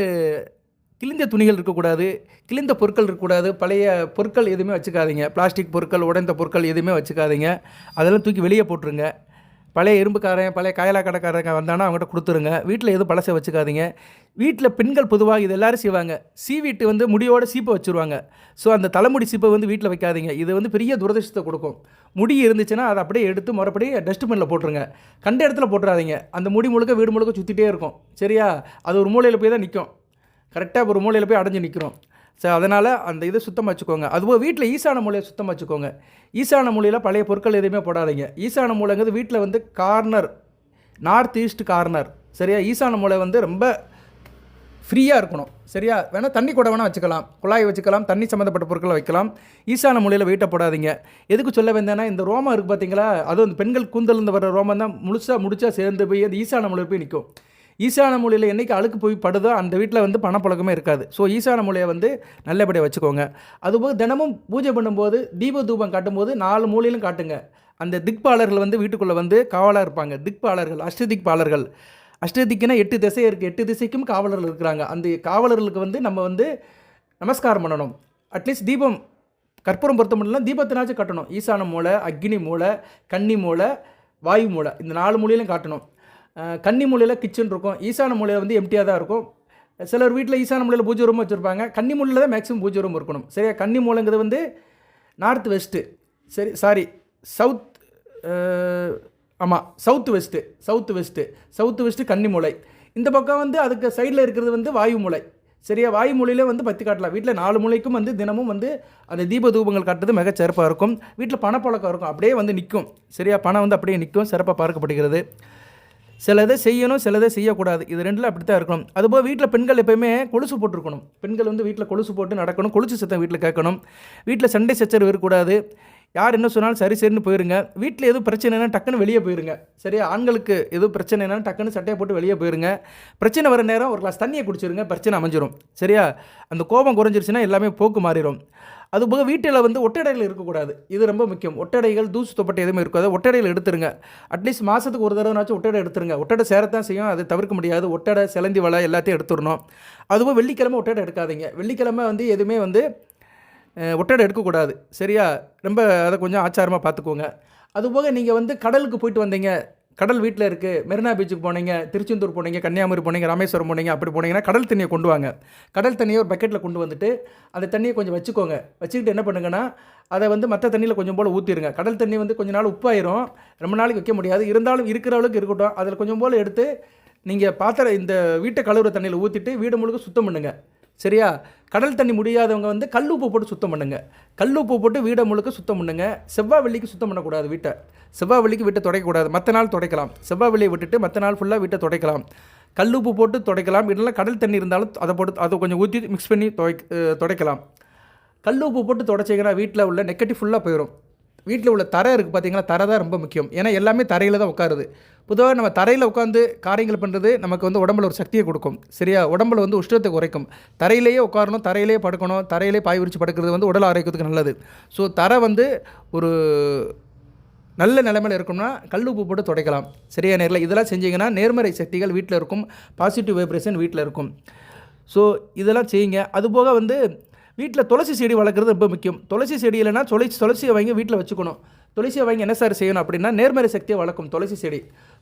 கிழிந்த துணிகள் இருக்கக்கூடாது, கிழிந்த பொருட்கள் இருக்கக்கூடாது, பழைய பொருட்கள் எதுவுமே வச்சுக்காதீங்க. பிளாஸ்டிக் பொருட்கள், உடைந்த பொருட்கள் எதுவுமே வச்சுக்காதீங்க. அதெல்லாம் தூக்கி வெளியே போட்டுருங்க. பழைய இரும்புக்காரன் பழைய காயலா கடைக்காரங்க வந்தானா அவங்ககிட்ட கொடுத்துருங்க. வீட்டில் எதுவும் பழசை வச்சுக்காதீங்க. வீட்டில் பெண்கள் பொதுவாக இது எல்லோரும் செய்வாங்க. சீவிட்டு வந்து முடியோட சீப்பை வச்சுருவாங்க. ஸோ அந்த தலைமுடி சீப்பை வந்து வீட்டில் வைக்காதீங்க. இது வந்து பெரிய துரதிர்ஷ்டத்தை கொடுக்கும். முடி இருந்துச்சுன்னா அதை அப்படியே எடுத்து மறுபடி டஸ்ட்பினில் போட்டுருங்க. கண்ட இடத்துல போட்டுறாதீங்க. அந்த முடி முழுக்க வீடு முழுக்க சுற்றிட்டே இருக்கும். சரியா? அது ஒரு மூலையில் போய் தான் நிற்கும். கரெக்டாக ஒரு மூலையில் போய் அடைஞ்சு நிற்கிறோம். ஸோ அதனால் அந்த இதை சுத்தமாக வச்சுக்கோங்க. அதுபோல் வீட்டில் ஈசான மூலையை சுத்தமாக வச்சுக்கோங்க. ஈசான மூலையில் பழைய பொருட்கள் எதுவுமே போடாதீங்க. ஈசான மூலைங்கிறது வீட்டில் வந்து கார்னர், நார்த் ஈஸ்ட் கார்னர். சரியா? ஈசான மூலை வந்து ரொம்ப ஃப்ரீயாக இருக்கணும். சரியா? வேணால் தண்ணி கூட வேணால் வச்சுக்கலாம், குழாய் வச்சுக்கலாம், தண்ணி சம்மந்தப்பட்ட பொருட்களை வைக்கலாம். ஈசான மூலையில் வெயிட்ட போடாதீங்க. எதுக்கு சொல்ல வந்தேன்னா, இந்த ரோமம் இருக்குது பார்த்தீங்களா, அதுவும் இந்த பெண்கள் கூந்தலிருந்து வர ரோமம் தான் முடிச்சா சேர்ந்து போய் அந்த ஈசான மூலையில் போய் நிற்கும். ஈசான மூலையில் என்றைக்கு அழுக்கு போய் படுதோ அந்த வீட்டில் வந்து பணப்பழக்கமே இருக்காது. ஸோ ஈசான மூலையை வந்து நல்லபடியாக வச்சுக்கோங்க. அதுபோக தினமும் பூஜை பண்ணும்போது தீப தூபம் காட்டும்போது 4 மூலையிலும் காட்டுங்க. அந்த திக்பாலர்கள் வந்து வீட்டுக்குள்ளே வந்து காவலாக இருப்பாங்க. திக்பாலர்கள், அஷ்டதிக்பாலர்கள். அஷ்டதிக்குன்னா 8 திசை இருக்குது. 8 திசைக்கும் காவலர்கள் இருக்கிறாங்க. அந்த காவலர்களுக்கு வந்து நம்ம வந்து நமஸ்காரம் பண்ணணும். அட்லீஸ்ட் தீபம் கற்பூரம் பொருத்த முடியலாம், தீபத்தினாச்சும் கட்டணும். ஈசான மூலை, அக்னி மூலை, கன்னி மூலை, வாயு மூலை, இந்த 4 மூலையிலும் காட்டணும். கன்னி மூலையில் கிச்சன் இருக்கும். ஈசான மூலையில் வந்து எம்டியாக தான் இருக்கும். சிலர் வீட்டில் ஈசான மூலையில் பூஜை ரூம் வச்சுருப்பாங்க. கன்னி மூலையில் தான் மேக்ஸிமம் பூஜை ரூம் இருக்கணும். சரியா? கன்னி மூலைங்கிறது வந்து நார்த் வெஸ்ட்டு, சரி சவுத், ஆமாம் சவுத் வெஸ்ட்டு கன்னி மூலை. இந்த பக்கம் வந்து அதுக்கு சைடில் இருக்கிறது வந்து வாயு மூலை. சரியா? வாயு மூலையிலே வந்து பற்றி காட்டலாம். வீட்டில் 4 மூலைக்கும் வந்து தினமும் வந்து அந்த தீப தூபங்கள் காட்டுறது மிக சிறப்பாக இருக்கும். வீட்டில் பணப்பழக்கம் இருக்கும், அப்படியே வந்து நிற்கும். சரியா? பணம் வந்து அப்படியே நிற்கும், சிறப்பாக பார்க்கப்படுகிறது. சிலதை செய்யணும், சிலதை செய்யக்கூடாது. இது ரெண்டில் அப்படி தான் இருக்கணும். அதுபோல் வீட்டில் பெண்கள் எப்போயுமே கொலுசு போட்டிருக்கணும். பெண்கள் வந்து வீட்டில் கொலுசு போட்டு நடக்கணும். கொலுசு சத்தம் வீட்டில் கேட்கணும். வீட்டில் சண்டை சச்சரவு இருக்கக்கூடாது. யார் என்ன சொன்னாலும் சரின்னு போயிருங்க. வீட்டில் எதுவும் பிரச்சனைனா டக்குன்னு வெளியே போயிருங்க. சரியா? ஆண்களுக்கு எதுவும் பிரச்சனைனா டக்குன்னு சட்டையை போட்டு வெளியே போயிருங்க. பிரச்சனை வர நேரம் ஒரு கிளாஸ் தண்ணியை குடிச்சிருங்க, பிரச்சனை அமைஞ்சிரும். சரியா? அந்த கோபம் குறைஞ்சிருச்சுன்னா எல்லாமே போக்கு மாறிடும். அதுபோக வீட்டில் வந்து ஒட்டடைகள் இருக்கக்கூடாது. இது ரொம்ப முக்கியம். ஒட்டடைகள், தூசு தொப்பட்டை எதுவுமே இருக்காது. ஒட்டடைகள் எடுத்துருங்க. அட்லீஸ்ட் மாதத்துக்கு ஒரு தடவைனாச்சும் ஒட்டடை எடுத்துருங்க. ஒட்டடை சேரத்தான் செய்யும், அது தவிர்க்க முடியாது. ஒட்டடை, சிலந்தி வலை எல்லாத்தையும் எடுத்துடணும். அதுபோல் வெள்ளிக்கிழமை ஒட்டடை எடுக்காதீங்க. வெள்ளிக்கிழமை வந்து எதுவுமே வந்து ஒட்டடை எடுக்கக்கூடாது. சரியா? ரொம்ப அதை கொஞ்சம் ஆச்சாரமாக பார்த்துக்கோங்க. அதுபோக நீங்கள் வந்து கடலுக்கு போயிட்டு வந்தீங்க, கடல் வீட்டில் இருக்குது, மெரினா பீச்சுக்கு போனீங்க, திருச்செந்தூர் போனீங்க, கன்னியாகுமரி போனீங்க, ராமேஸ்வரம் போனீங்க, அப்படி போனீங்கன்னா கடல் தண்ணியை கொண்டு வாங்க. கடல் தண்ணியை ஒரு பக்கெட்டில் கொண்டு வந்துட்டு அந்த தண்ணியை கொஞ்சம் வச்சுக்கோங்க. வச்சுக்கிட்டு என்ன பண்ணுங்கன்னா, அதை வந்து மற்ற தண்ணியில் கொஞ்சம் போல் ஊற்றிடுங்க. கடல் தண்ணி வந்து கொஞ்சம் நாள் உப்பாயிரும், ரொம்ப நாளைக்கு வைக்க முடியாது. இருந்தாலும் இருக்கிற அளவுக்கு இருக்கட்டும். அதில் கொஞ்சம் போல் எடுத்து நீங்கள் இந்த வீட்டை கழுவுற தண்ணியில் ஊற்றிட்டு வீடு முழுக்க சுத்தம் பண்ணுங்கள். சரியா? கடல் தண்ணி முடியாதவங்க வந்து கல்லுப்பு போட்டு சுத்தம் பண்ணுங்கள். கல்லுப்பு போட்டு வீடை முழுக்க சுத்தம் பண்ணுங்கள். செவ்வாய் வெள்ளிக்கு சுத்தம் பண்ணக்கூடாது வீட்டை. செவ்வாய் வெள்ளிக்கு வீட்டை துடைக்கக்கூடாது. மற்ற நாள் துடைக்கலாம். செவ்வாய் வெள்ளியை விட்டுட்டு மற்ற நாள் ஃபுல்லாக வீட்டை துடைக்கலாம். கல்லுப்பு போட்டு துடைக்கலாம். இல்லைனா கடல் தண்ணி இருந்தாலும் அதை கொஞ்சம் ஊற்றி மிக்ஸ் பண்ணி துடைக்கலாம். கல்லுப்பு போட்டு துடைச்சிங்கன்னா வீட்டில் உள்ள நெகட்டிவ் ஃபுல்லாக போயிடும். வீட்டில் உள்ள தரை இருக்குது பார்த்தீங்களா, தரை தான் ரொம்ப முக்கியம். ஏன்னா எல்லாமே தரையில் தான் உட்காருது. பொதுவாக நம்ம தரையில் உட்காந்து காரியங்கள் பண்ணுறது நமக்கு வந்து உடம்புல ஒரு சக்தியை கொடுக்கும். சரியா? உடம்புல வந்து உஷ்ணத்தை குறைக்கும். தரையிலேயே உட்காரணும், தரையிலேயே படுக்கணும், தரையிலே பாய் விரிச்சு படுக்கிறது வந்து உடல் ஆரோக்கியத்துக்கு நல்லது. ஸோ தரை வந்து ஒரு நல்ல நிலைமையில் இருக்கணும்னா கல்லுப்பு போட்டு துடைக்கலாம். சரியா? நேரில் இதெல்லாம் செஞ்சிங்கன்னா நேர்மறை சக்திகள் வீட்டில் இருக்கும், பாசிட்டிவ் வைப்ரேஷன் வீட்டில் இருக்கும். ஸோ இதெல்லாம் செய்யுங்க. அதுபோக வந்து வீட்டில் துளசி செடி வளர்க்குறது ரொம்ப முக்கியம். துளசி செடி இல்லைன்னா துளசியை வாங்கி வீட்டில் வச்சுக்கணும். துளசியை வாங்கி என்ன சார் செய்யணும் அப்படின்னா, நேர்மறை சக்தியை வளர்க்கும் துளசி செடி.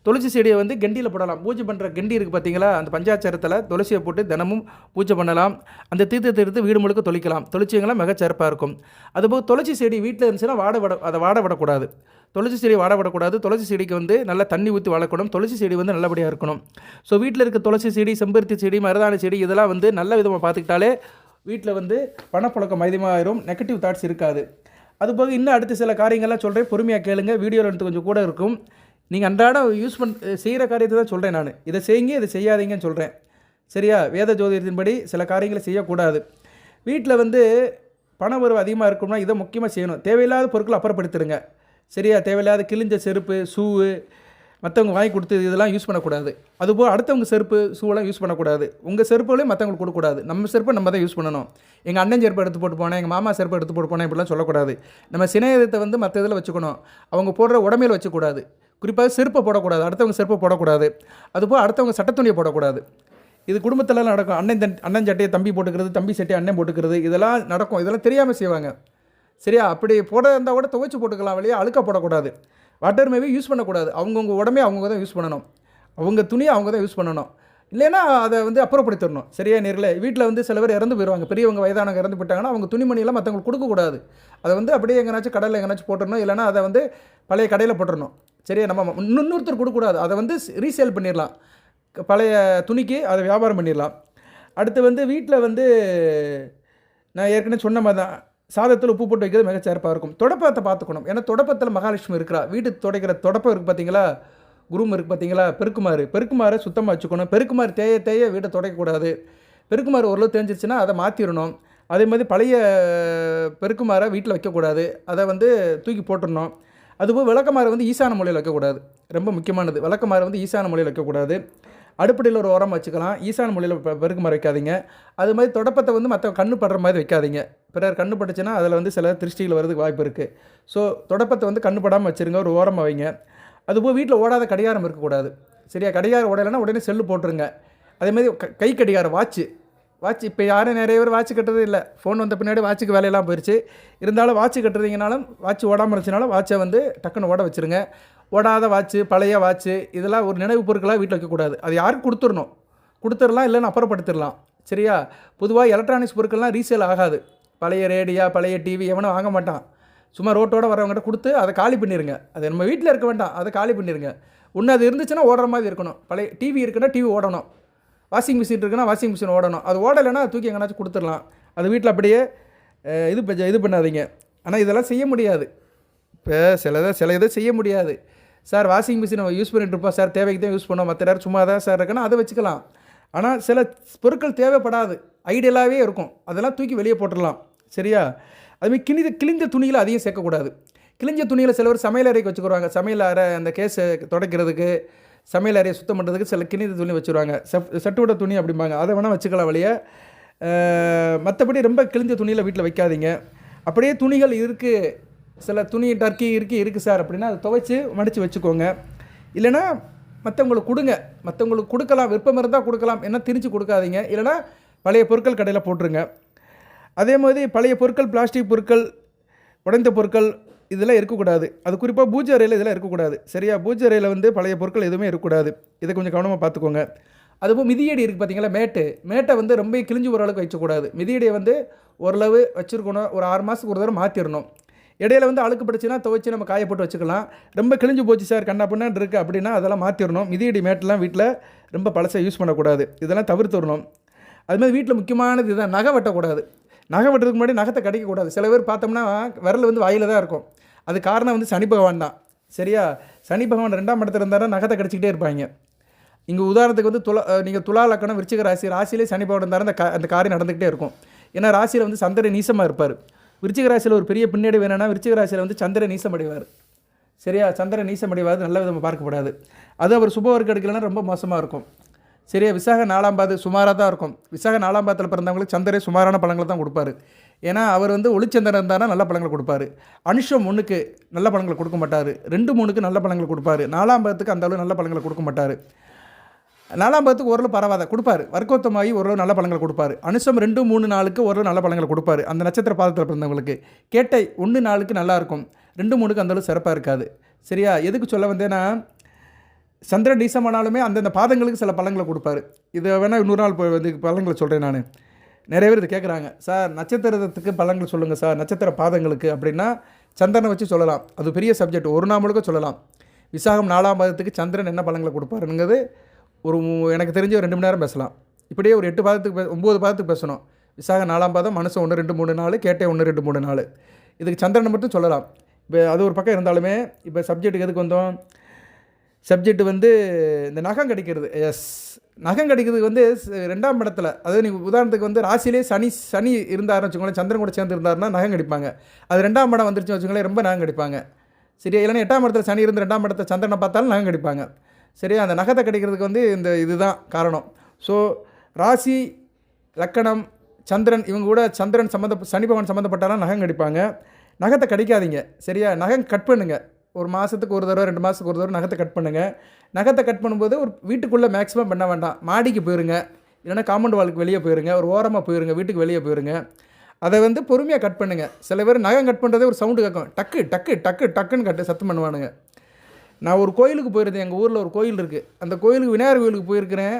துளசி செடியை வந்து கெண்டியில் போடலாம். பூஜை பண்ணுற கெண்டி இருக்குது பார்த்தீங்களா, அந்த பஞ்சாச்சாரத்தில் துளசியை போட்டு தினமும் பூஜை பண்ணலாம். அந்த தீர்த்தத்தை எடுத்து வீடு முழுக்க தொளிக்கலாம். தொளிச்சிங்களாம் மிகச்சிறப்பாக இருக்கும். அதுபோக துளசி செடி வீட்டில் இருந்துச்சுன்னா அதை வாட விடக்கூடாது. துளசி செடி வாட விடக்கூடாது. துளசி செடிக்கு வந்து நல்லா தண்ணி ஊற்றி வளர்க்கணும். துளசி செடி வந்து நல்லபடியாக இருக்கணும். ஸோ வீட்டில் இருக்க துளசி செடி, செம்பருத்தி செடி, மருதாணி செடி இதெல்லாம் வந்து நல்ல விதமாக பார்த்துக்கிட்டாலே வீட்டில் வந்து பணப்புழக்கம் அதிகமாகிடும், நெகட்டிவ் தாட்ஸ் இருக்காது. அதுபோக இன்னும் அடுத்த சில காரியங்கள்லாம் சொல்கிறேன், பொறுமையாக கேளுங்க. வீடியோவில் எடுத்து கொஞ்சம் கூட இருக்கும். நீங்கள் அன்றாடம் செய்கிற காரியத்தை தான் சொல்கிறேன் நான். இதை செய்யுங்க, இதை செய்யாதீங்கன்னு சொல்கிறேன். சரியா? வேத ஜோதிடத்தின்படி சில காரியங்களை செய்யக்கூடாது. வீட்டில் வந்து பண வரவு அதிகமாக இருக்கணும்னா இதை முக்கியமாக செய்யணும். தேவையில்லாத பொருட்களை அப்புறப்படுத்திடுங்க. சரியா? தேவையில்லாத கிழிஞ்ச செருப்பு, ஷூவு மற்றவங்க வாங்கி கொடுத்து இதெல்லாம் யூஸ் பண்ணக்கூடாது. அதுபோல் அடுத்தவங்க செருப்பு, ஷூவெல்லாம் யூஸ் பண்ணக்கூடாது. உங்கள் செருப்புகளையும் மற்றவங்களுக்கு கொடுக்கக்கூடாது. நம்ம செருப்பை நம்ம தான் யூஸ் பண்ணணும். எங்கள் அண்ணன் செருப்பை எடுத்து போட்டு போனேன், எங்கள் மாமா செருப்பை எடுத்து போட்டு போனேன் இப்படிலாம் சொல்லக்கூடாது. நம்ம சிநேகிதத்தை வந்து மற்ற இதில் வச்சுக்கணும். அவங்க போடுற உடமையில் வச்சுக்கூடாது. குறிப்பாக செருப்பை போடக்கூடாது, அடுத்தவங்க செருப்பை போடக்கூடாது. அதுபோல் அடுத்தவங்க சட்டத்துணியை போடக்கூடாது. இது குடும்பத்திலலாம் நடக்கும். அண்ணன் சட்டையை தம்பி போட்டுக்கிறது, தம்பி சட்டையை அண்ணன் போட்டுக்கிறது, இதெல்லாம் நடக்கும். இதெல்லாம் தெரியாமல் செய்வாங்க. சரியா? அப்படி போட இருந்தால் கூட துவைச்சி போட்டுக்கலாம், வெளியே அழுக்க போடக்கூடாது. வாட்டர் மேவே யூஸ் பண்ணக்கூடாது. அவங்கவுங்க உடம்பே அவங்க தான் யூஸ் பண்ணணும். அவங்க துணியை அவங்க தான் யூஸ் பண்ணணும். இல்லைன்னா அதை வந்து அப்புறப்படுத்திடணும். சரியா நேர்களே? வீட்டில் வந்து சில பேர் இறந்து போயிடுவாங்க. பெரியவங்க வயதானவங்க இறந்து போயிட்டாங்கன்னா அவங்க துணிமணியெல்லாம் மற்றவங்களுக்கு கொடுக்கக்கூடாது. அதை வந்து அப்படியே எங்கேனாச்சும் கடலில் எங்கேனாச்சும் போட்டுடணும். இல்லைனா அதை வந்து பழைய கடையில் போட்டுடணும். சரியா? நம்ம இன்னொருத்தர் கொடுக்கக்கூடாது. அதை வந்து ரீசேல் பண்ணிடலாம். பழைய துணிக்கு அதை வியாபாரம் பண்ணிடலாம். அடுத்து வந்து வீட்டில் வந்து நான் ஏற்கனவே சொன்ன மாதிரி தான், சாதத்தில் உப்பு போட்டு வைக்கிறது மிகச்சிறப்பாக இருக்கும். தொடப்பத்தை பார்த்துக்கணும். ஏன்னா தொடப்பத்தில் மகாலட்சுமி இருக்கிறா. வீட்டு துடைக்கிற தொடப்பம் இருக்குது பார்த்தீங்களா, குரும் இருக்குது பார்த்தீங்களா, பெருக்குமாறு சுத்தமாக வச்சுக்கணும். பெருக்குமாறு தேய வீட்டை துடைக்கக்கூடாது. பெருக்குமாறு ஓரளவு தேஞ்சிருச்சுன்னா அதை மாற்றிடணும். அதே மாதிரி பழைய பெருக்குமாரை வீட்டில் வைக்கக்கூடாது. அதை வந்து தூக்கி போட்டுடணும். அதுபோல் விளக்கமாறு வந்து ஈசான மூலையில் வைக்கக்கூடாது. ரொம்ப முக்கியமானது. விளக்கமாறு வந்து ஈசான மூலையில் வைக்கக்கூடாது. அடுப்படியில் ஒரு ஓரம் வச்சுக்கலாம். ஈசான மூலையில் பெருக்குமாறு வைக்காதீங்க. அது மாதிரி தொடப்பத்தை வந்து மற்ற கண்ணு படுற மாதிரி வைக்காதீங்க. பிறர் கண்ணு பட்டுச்சுன்னா அதில் வந்து சில திருஷ்டிகள் வரதுக்கு வாய்ப்பு இருக்குது. ஸோ தொடப்பத்தை வந்து கண்ணு படாமல் வச்சுருங்க. ஒரு ஓரமாக வைங்க. அதுபோல் வீட்டில் ஓடாத கடிகாரம் இருக்கக்கூடாது. சரியா? கடிகாரம் ஓடலைன்னா உடனே செல்லு போட்டுருங்க. அதேமாதிரி கை கடிகாரம் வாட்ச் இப்போ யாரும் நிறைய பேர் வாட்ச் கட்டுறதே இல்லை. ஃபோன் வந்த பின்னாடி வாட்சுக்கு வேலையெல்லாம் போயிடுச்சு. இருந்தாலும் வாட்ச் கட்டுறீங்கனாலும் வாட்ச் ஓடாமல் இருந்துச்சுனாலும் வாட்சை வந்து டக்குன்னு ஓட வச்சுருங்க. ஓடாத வாட்ச்சு, பழைய வாட்ச்சு, இதெல்லாம் ஒரு நினைவு பொருட்களாக வீட்டில் வைக்கக்கூடாது. அது யாருக்கு கொடுத்துடலாம், இல்லைன்னு அப்புறப்படுத்திடலாம். சரியா? பொதுவாக எலக்ட்ரானிக்ஸ் பொருட்கள்லாம் ரீசேல் ஆகாது. பழைய ரேடியா, பழைய டிவி எவனும் வாங்க மாட்டான். சும்மா ரோட்டோடு வரவங்ககிட்ட கொடுத்து அதை காலி பண்ணிடுங்க. அது நம்ம வீட்டில் இருக்க வேண்டாம், அதை காலி பண்ணிடுங்க. ஒன்று அது இருந்துச்சுன்னா ஓடுற மாதிரி இருக்கணும். பழைய டிவி இருக்குன்னா டிவி ஓடணும். வாஷிங் மிஷின் இருக்குன்னா வாஷிங் மிஷின் ஓடணும். அது ஓடலைன்னா தூக்கி எங்கேனாச்சும் கொடுத்துடலாம். அது வீட்டில் அப்படியே இது பண்ணாதீங்க. ஆனால் இதெல்லாம் செய்ய முடியாது. இப்போ சில இதை செய்ய முடியாது. சார் வாஷிங் மிஷினை யூஸ் பண்ணிட்டுருப்போம் சார், தேவைக்கு தான் யூஸ் பண்ணோம், மற்ற நேரம் சும்மா தான் சார் இருக்குன்னா அதை வச்சுக்கலாம். ஆனால் சில பொருட்கள் தேவைப்படாது, ஐடியலாகவே இருக்கும். அதெல்லாம் தூக்கி வெளியே போட்டுடலாம். சரியா? அதுமாதிரி கிழிஞ்ச துணியில் அதையும் சேர்க்கக்கூடாது. கிழிஞ்ச துணியில் சில பேர் சமையல் அறைக்கு வச்சுக்குவாங்க. சமையல் அறை அந்த கேஸை துடைக்கிறதுக்கு, சமையல் அறையை சுத்தம் பண்ணுறதுக்கு சில கிழிந்த துணி வச்சுருவாங்க. சட்டுவிட துணி அப்படிம்பாங்க. அதை வேணால் வச்சுக்கலாம் வழியே. மற்றபடி ரொம்ப கிழிஞ்ச துணியில் வீட்டில் வைக்காதீங்க. அப்படியே துணிகள் இருக்குது, சில துணி டர்க்கி இருக்குது சார் அப்படின்னா அதை துவைச்சி மடித்து வச்சுக்கோங்க. இல்லைனா மற்றவங்களுக்கு கொடுங்க. மற்றவங்களுக்கு கொடுக்கலாம், விருப்பம் இருந்தால் கொடுக்கலாம். என்ன திரிச்சு கொடுக்காதீங்க. இல்லைனா பழைய பொருட்கள் கடையில் போட்டுருங்க. அதே மாதிரி பழைய பொருட்கள், பிளாஸ்டிக் பொருட்கள், உடைந்த பொருட்கள் இதெல்லாம் இருக்கக்கூடாது. அது குறிப்பாக பூஜை அறையில் இதெல்லாம் இருக்கக்கூடாது. சரியா? பூஜை அறையில் வந்து பழைய பொருட்கள் எதுவுமே இருக்கக்கூடாது. இதை கொஞ்சம் கவனமாக பார்த்துக்கோங்க. அதுபோல் மிதியடி இருக்குது பார்த்தீங்களா, மேட்டை வந்து ரொம்ப கிழிஞ்சு ஓரளவுக்கு வச்சக்கூடாது. மிதியடியை வந்து ஓரளவு வச்சுருக்கணும். ஒரு 6 மாதத்துக்கு ஒரு தடவை மாற்றிடணும். இடையில வந்து அழுக்கு பட்டுச்சுன்னா துவைச்சி நம்ம காய போட்டு வச்சுக்கலாம். ரொம்ப கிழிஞ்சு போச்சு சார், கண்ணா பின்னான்னு இருக்குது அப்படின்னா அதெல்லாம் மாற்றிடணும். மிதியடி மேட்டெலாம் வீட்டில் ரொம்ப பழசை யூஸ் பண்ணக்கூடாது. இதெல்லாம் தவிர்த்துடணும். அதுமாதிரி வீட்டில் முக்கியமானது இதுதான், நகை வெட்டக்கூடாது. நகை வெட்டுறதுக்கு முன்னாடி நகத்தை கடிக்கக்கூடாது. சில பேர் பார்த்தோம்னா விரல் வந்து வாயில் தான் இருக்கும். அது காரணம் வந்து சனி பகவான் தான். சரியா? சனி பகவான் 2ஆம் இடத்துல இருந்தாலும் நகத்தை கடிச்சிக்கிட்டே இருப்பாங்க. இங்கே உதாரணத்துக்கு வந்து நீங்கள் துலா லக்கணம், விருச்சிக ராசியிலே சனி பகவான் இருந்தாலும் அந்த காரியம் நடந்துக்கிட்டே இருக்கும். ஏன்னா ராசியில் வந்து சந்திரன் நீசமாக இருப்பார். விருச்சிக ராசியில் ஒரு பெரிய பின்னடைவு என்னென்னா, விருச்சிக ராசியில் வந்து சந்திரன் நீசம் அடைவார். சரியா? சந்திரன் நீசம் அடைவாது நல்ல விதமாக பார்க்கப்படாது. அது அவர் சுபவர்க்கு எடுக்கலைன்னா ரொம்ப மோசமாக இருக்கும். சரியா? விசாக 4ஆம் பாது சுமாராக தான் இருக்கும். விசாக 4ஆம் பாதத்தில் பிறந்தவங்களுக்கு சந்திரன் சுமாரான பலன்களை தான் கொடுப்பாரு. ஏன்னா அவர் வந்து ஒளிச்சந்திரன் இருந்தாலும் நல்ல பலன்களை கொடுப்பாரு. அனுஷம் 1க்கு நல்ல பலன்களை கொடுக்க மாட்டார். 2, 3க்கு நல்ல பலன்களை கொடுப்பாரு. 4ஆம் பாதத்துக்கு அந்த அளவு நல்ல பலன்களை கொடுக்க மாட்டார். 4ஆம் பாதத்துக்கு ஓரளவு பரவாத கொடுப்பார். வர்க்கோத்தமாகி ஓரளவு நல்ல பலன்களை கொடுப்பார். அனுஷம் 2, 3, 4க்கு ஓரளவு நல்ல பலன்களை கொடுப்பார். அந்த நட்சத்திர பாதத்தில் பிறந்தவங்களுக்கு. கேட்டை 1, 4க்கு நல்லாயிருக்கும். 2, 3க்கு அந்தளவு சிறப்பாக இருக்காது. சரியா? எதுக்கு சொல்ல வந்தேன்னா, சந்திரன் நீசமானாலுமே அந்தந்த பாதங்களுக்கு சில பலன்களை கொடுப்பாரு. இதை வேணால் இன்னொரு நாள் வந்து பலன்களை சொல்கிறேன் நான். நிறைய பேர் இது கேட்குறாங்க, சார் நட்சத்திரத்துக்கு பலன்கள் சொல்லுங்கள் சார், நட்சத்திர பாதங்களுக்கு அப்படின்னா சந்திரனை வச்சு சொல்லலாம். அது பெரிய சப்ஜெக்ட், ஒரு நாள் முழுக்க சொல்லலாம். விசாகம் 4ஆம் பாதத்துக்கு சந்திரன் என்ன பலன்களை கொடுப்பாருங்கிறது எனக்கு தெரிஞ்ச ஒரு 2 மணி நேரம் பேசலாம். இப்படியே ஒரு 8 பாதத்துக்கு 9 பாதத்துக்கு பேசணும். விசாகம் 4ஆம் பாதம், மனுஷன் 1, 2, 3, 4, கேட்டை 1, 2, 3, 4. இதுக்கு சந்திரனை மட்டும் சொல்லலாம். இப்போ அது ஒரு பக்கம் இருந்தாலுமே இப்போ சப்ஜெக்ட்டுக்கு எதுக்கு வந்தோம்? சப்ஜெக்ட் வந்து இந்த நகம் கிடைக்கிறது. நகம் கிடைக்கிறதுக்கு வந்து 2ஆம் இடத்துல, அதாவது நீங்கள் உதாரணத்துக்கு வந்து ராசியிலே சனி இருந்தாருன்னு வச்சுக்கோங்களேன், சந்திரன் கூட சேர்ந்து இருந்தாருன்னா நகம் கடிப்பாங்க. அது 2ஆம் இடம் வந்துருச்சு வச்சுக்கோங்களேன், ரொம்ப நகம் கடிப்பாங்க. சரியா? இல்லைன்னா 8ஆம் இடத்துல சனி இருந்து 2ஆம் இடத்துல சந்திரனை பார்த்தாலும் நகம் கடிப்பாங்க. சரியா? அந்த நகத்தை கிடைக்கிறதுக்கு வந்து இதுதான் காரணம். ஸோ ராசி, லக்கணம், சந்திரன் இவங்க கூட சந்திரன் சனி பகவான் சம்மந்தப்பட்டாலும் நகம் கடிப்பாங்க. நகத்தை கடிக்காதீங்க. சரியா? நகம் கட் பண்ணுங்கள். ஒரு மாதத்துக்கு ஒரு தடவை, 2 மாதத்துக்கு ஒரு தடவை நகத்தை கட் பண்ணுங்கள். நகத்தை கட் பண்ணும்போது ஒரு வீட்டுக்குள்ளே மேக்ஸிமம் பண்ண வேண்டாம். மாடிக்கு போயிருங்க, இல்லைனா காம்பவுண்ட் வாலுக்கு வெளியே போயிருங்க, ஒரு ஓரமாக போயிருங்க, வீட்டுக்கு வெளியே போயிருங்க. அதை வந்து பொறுமையாக கட் பண்ணுங்கள். சில பேர் நகம் கட் பண்ணுறதே ஒரு சவுண்டு கேட்கும், டக்கு டக்கு டக்கு டக்குன்னு சத்தம் பண்ணுவானுங்க. நான் ஒரு கோயிலுக்கு போயிருந்தேன், எங்கள் ஊரில் ஒரு கோயில் இருக்குது. அந்த கோயிலுக்கு விநாயகர் கோயிலுக்கு போயிருக்கிறேன்.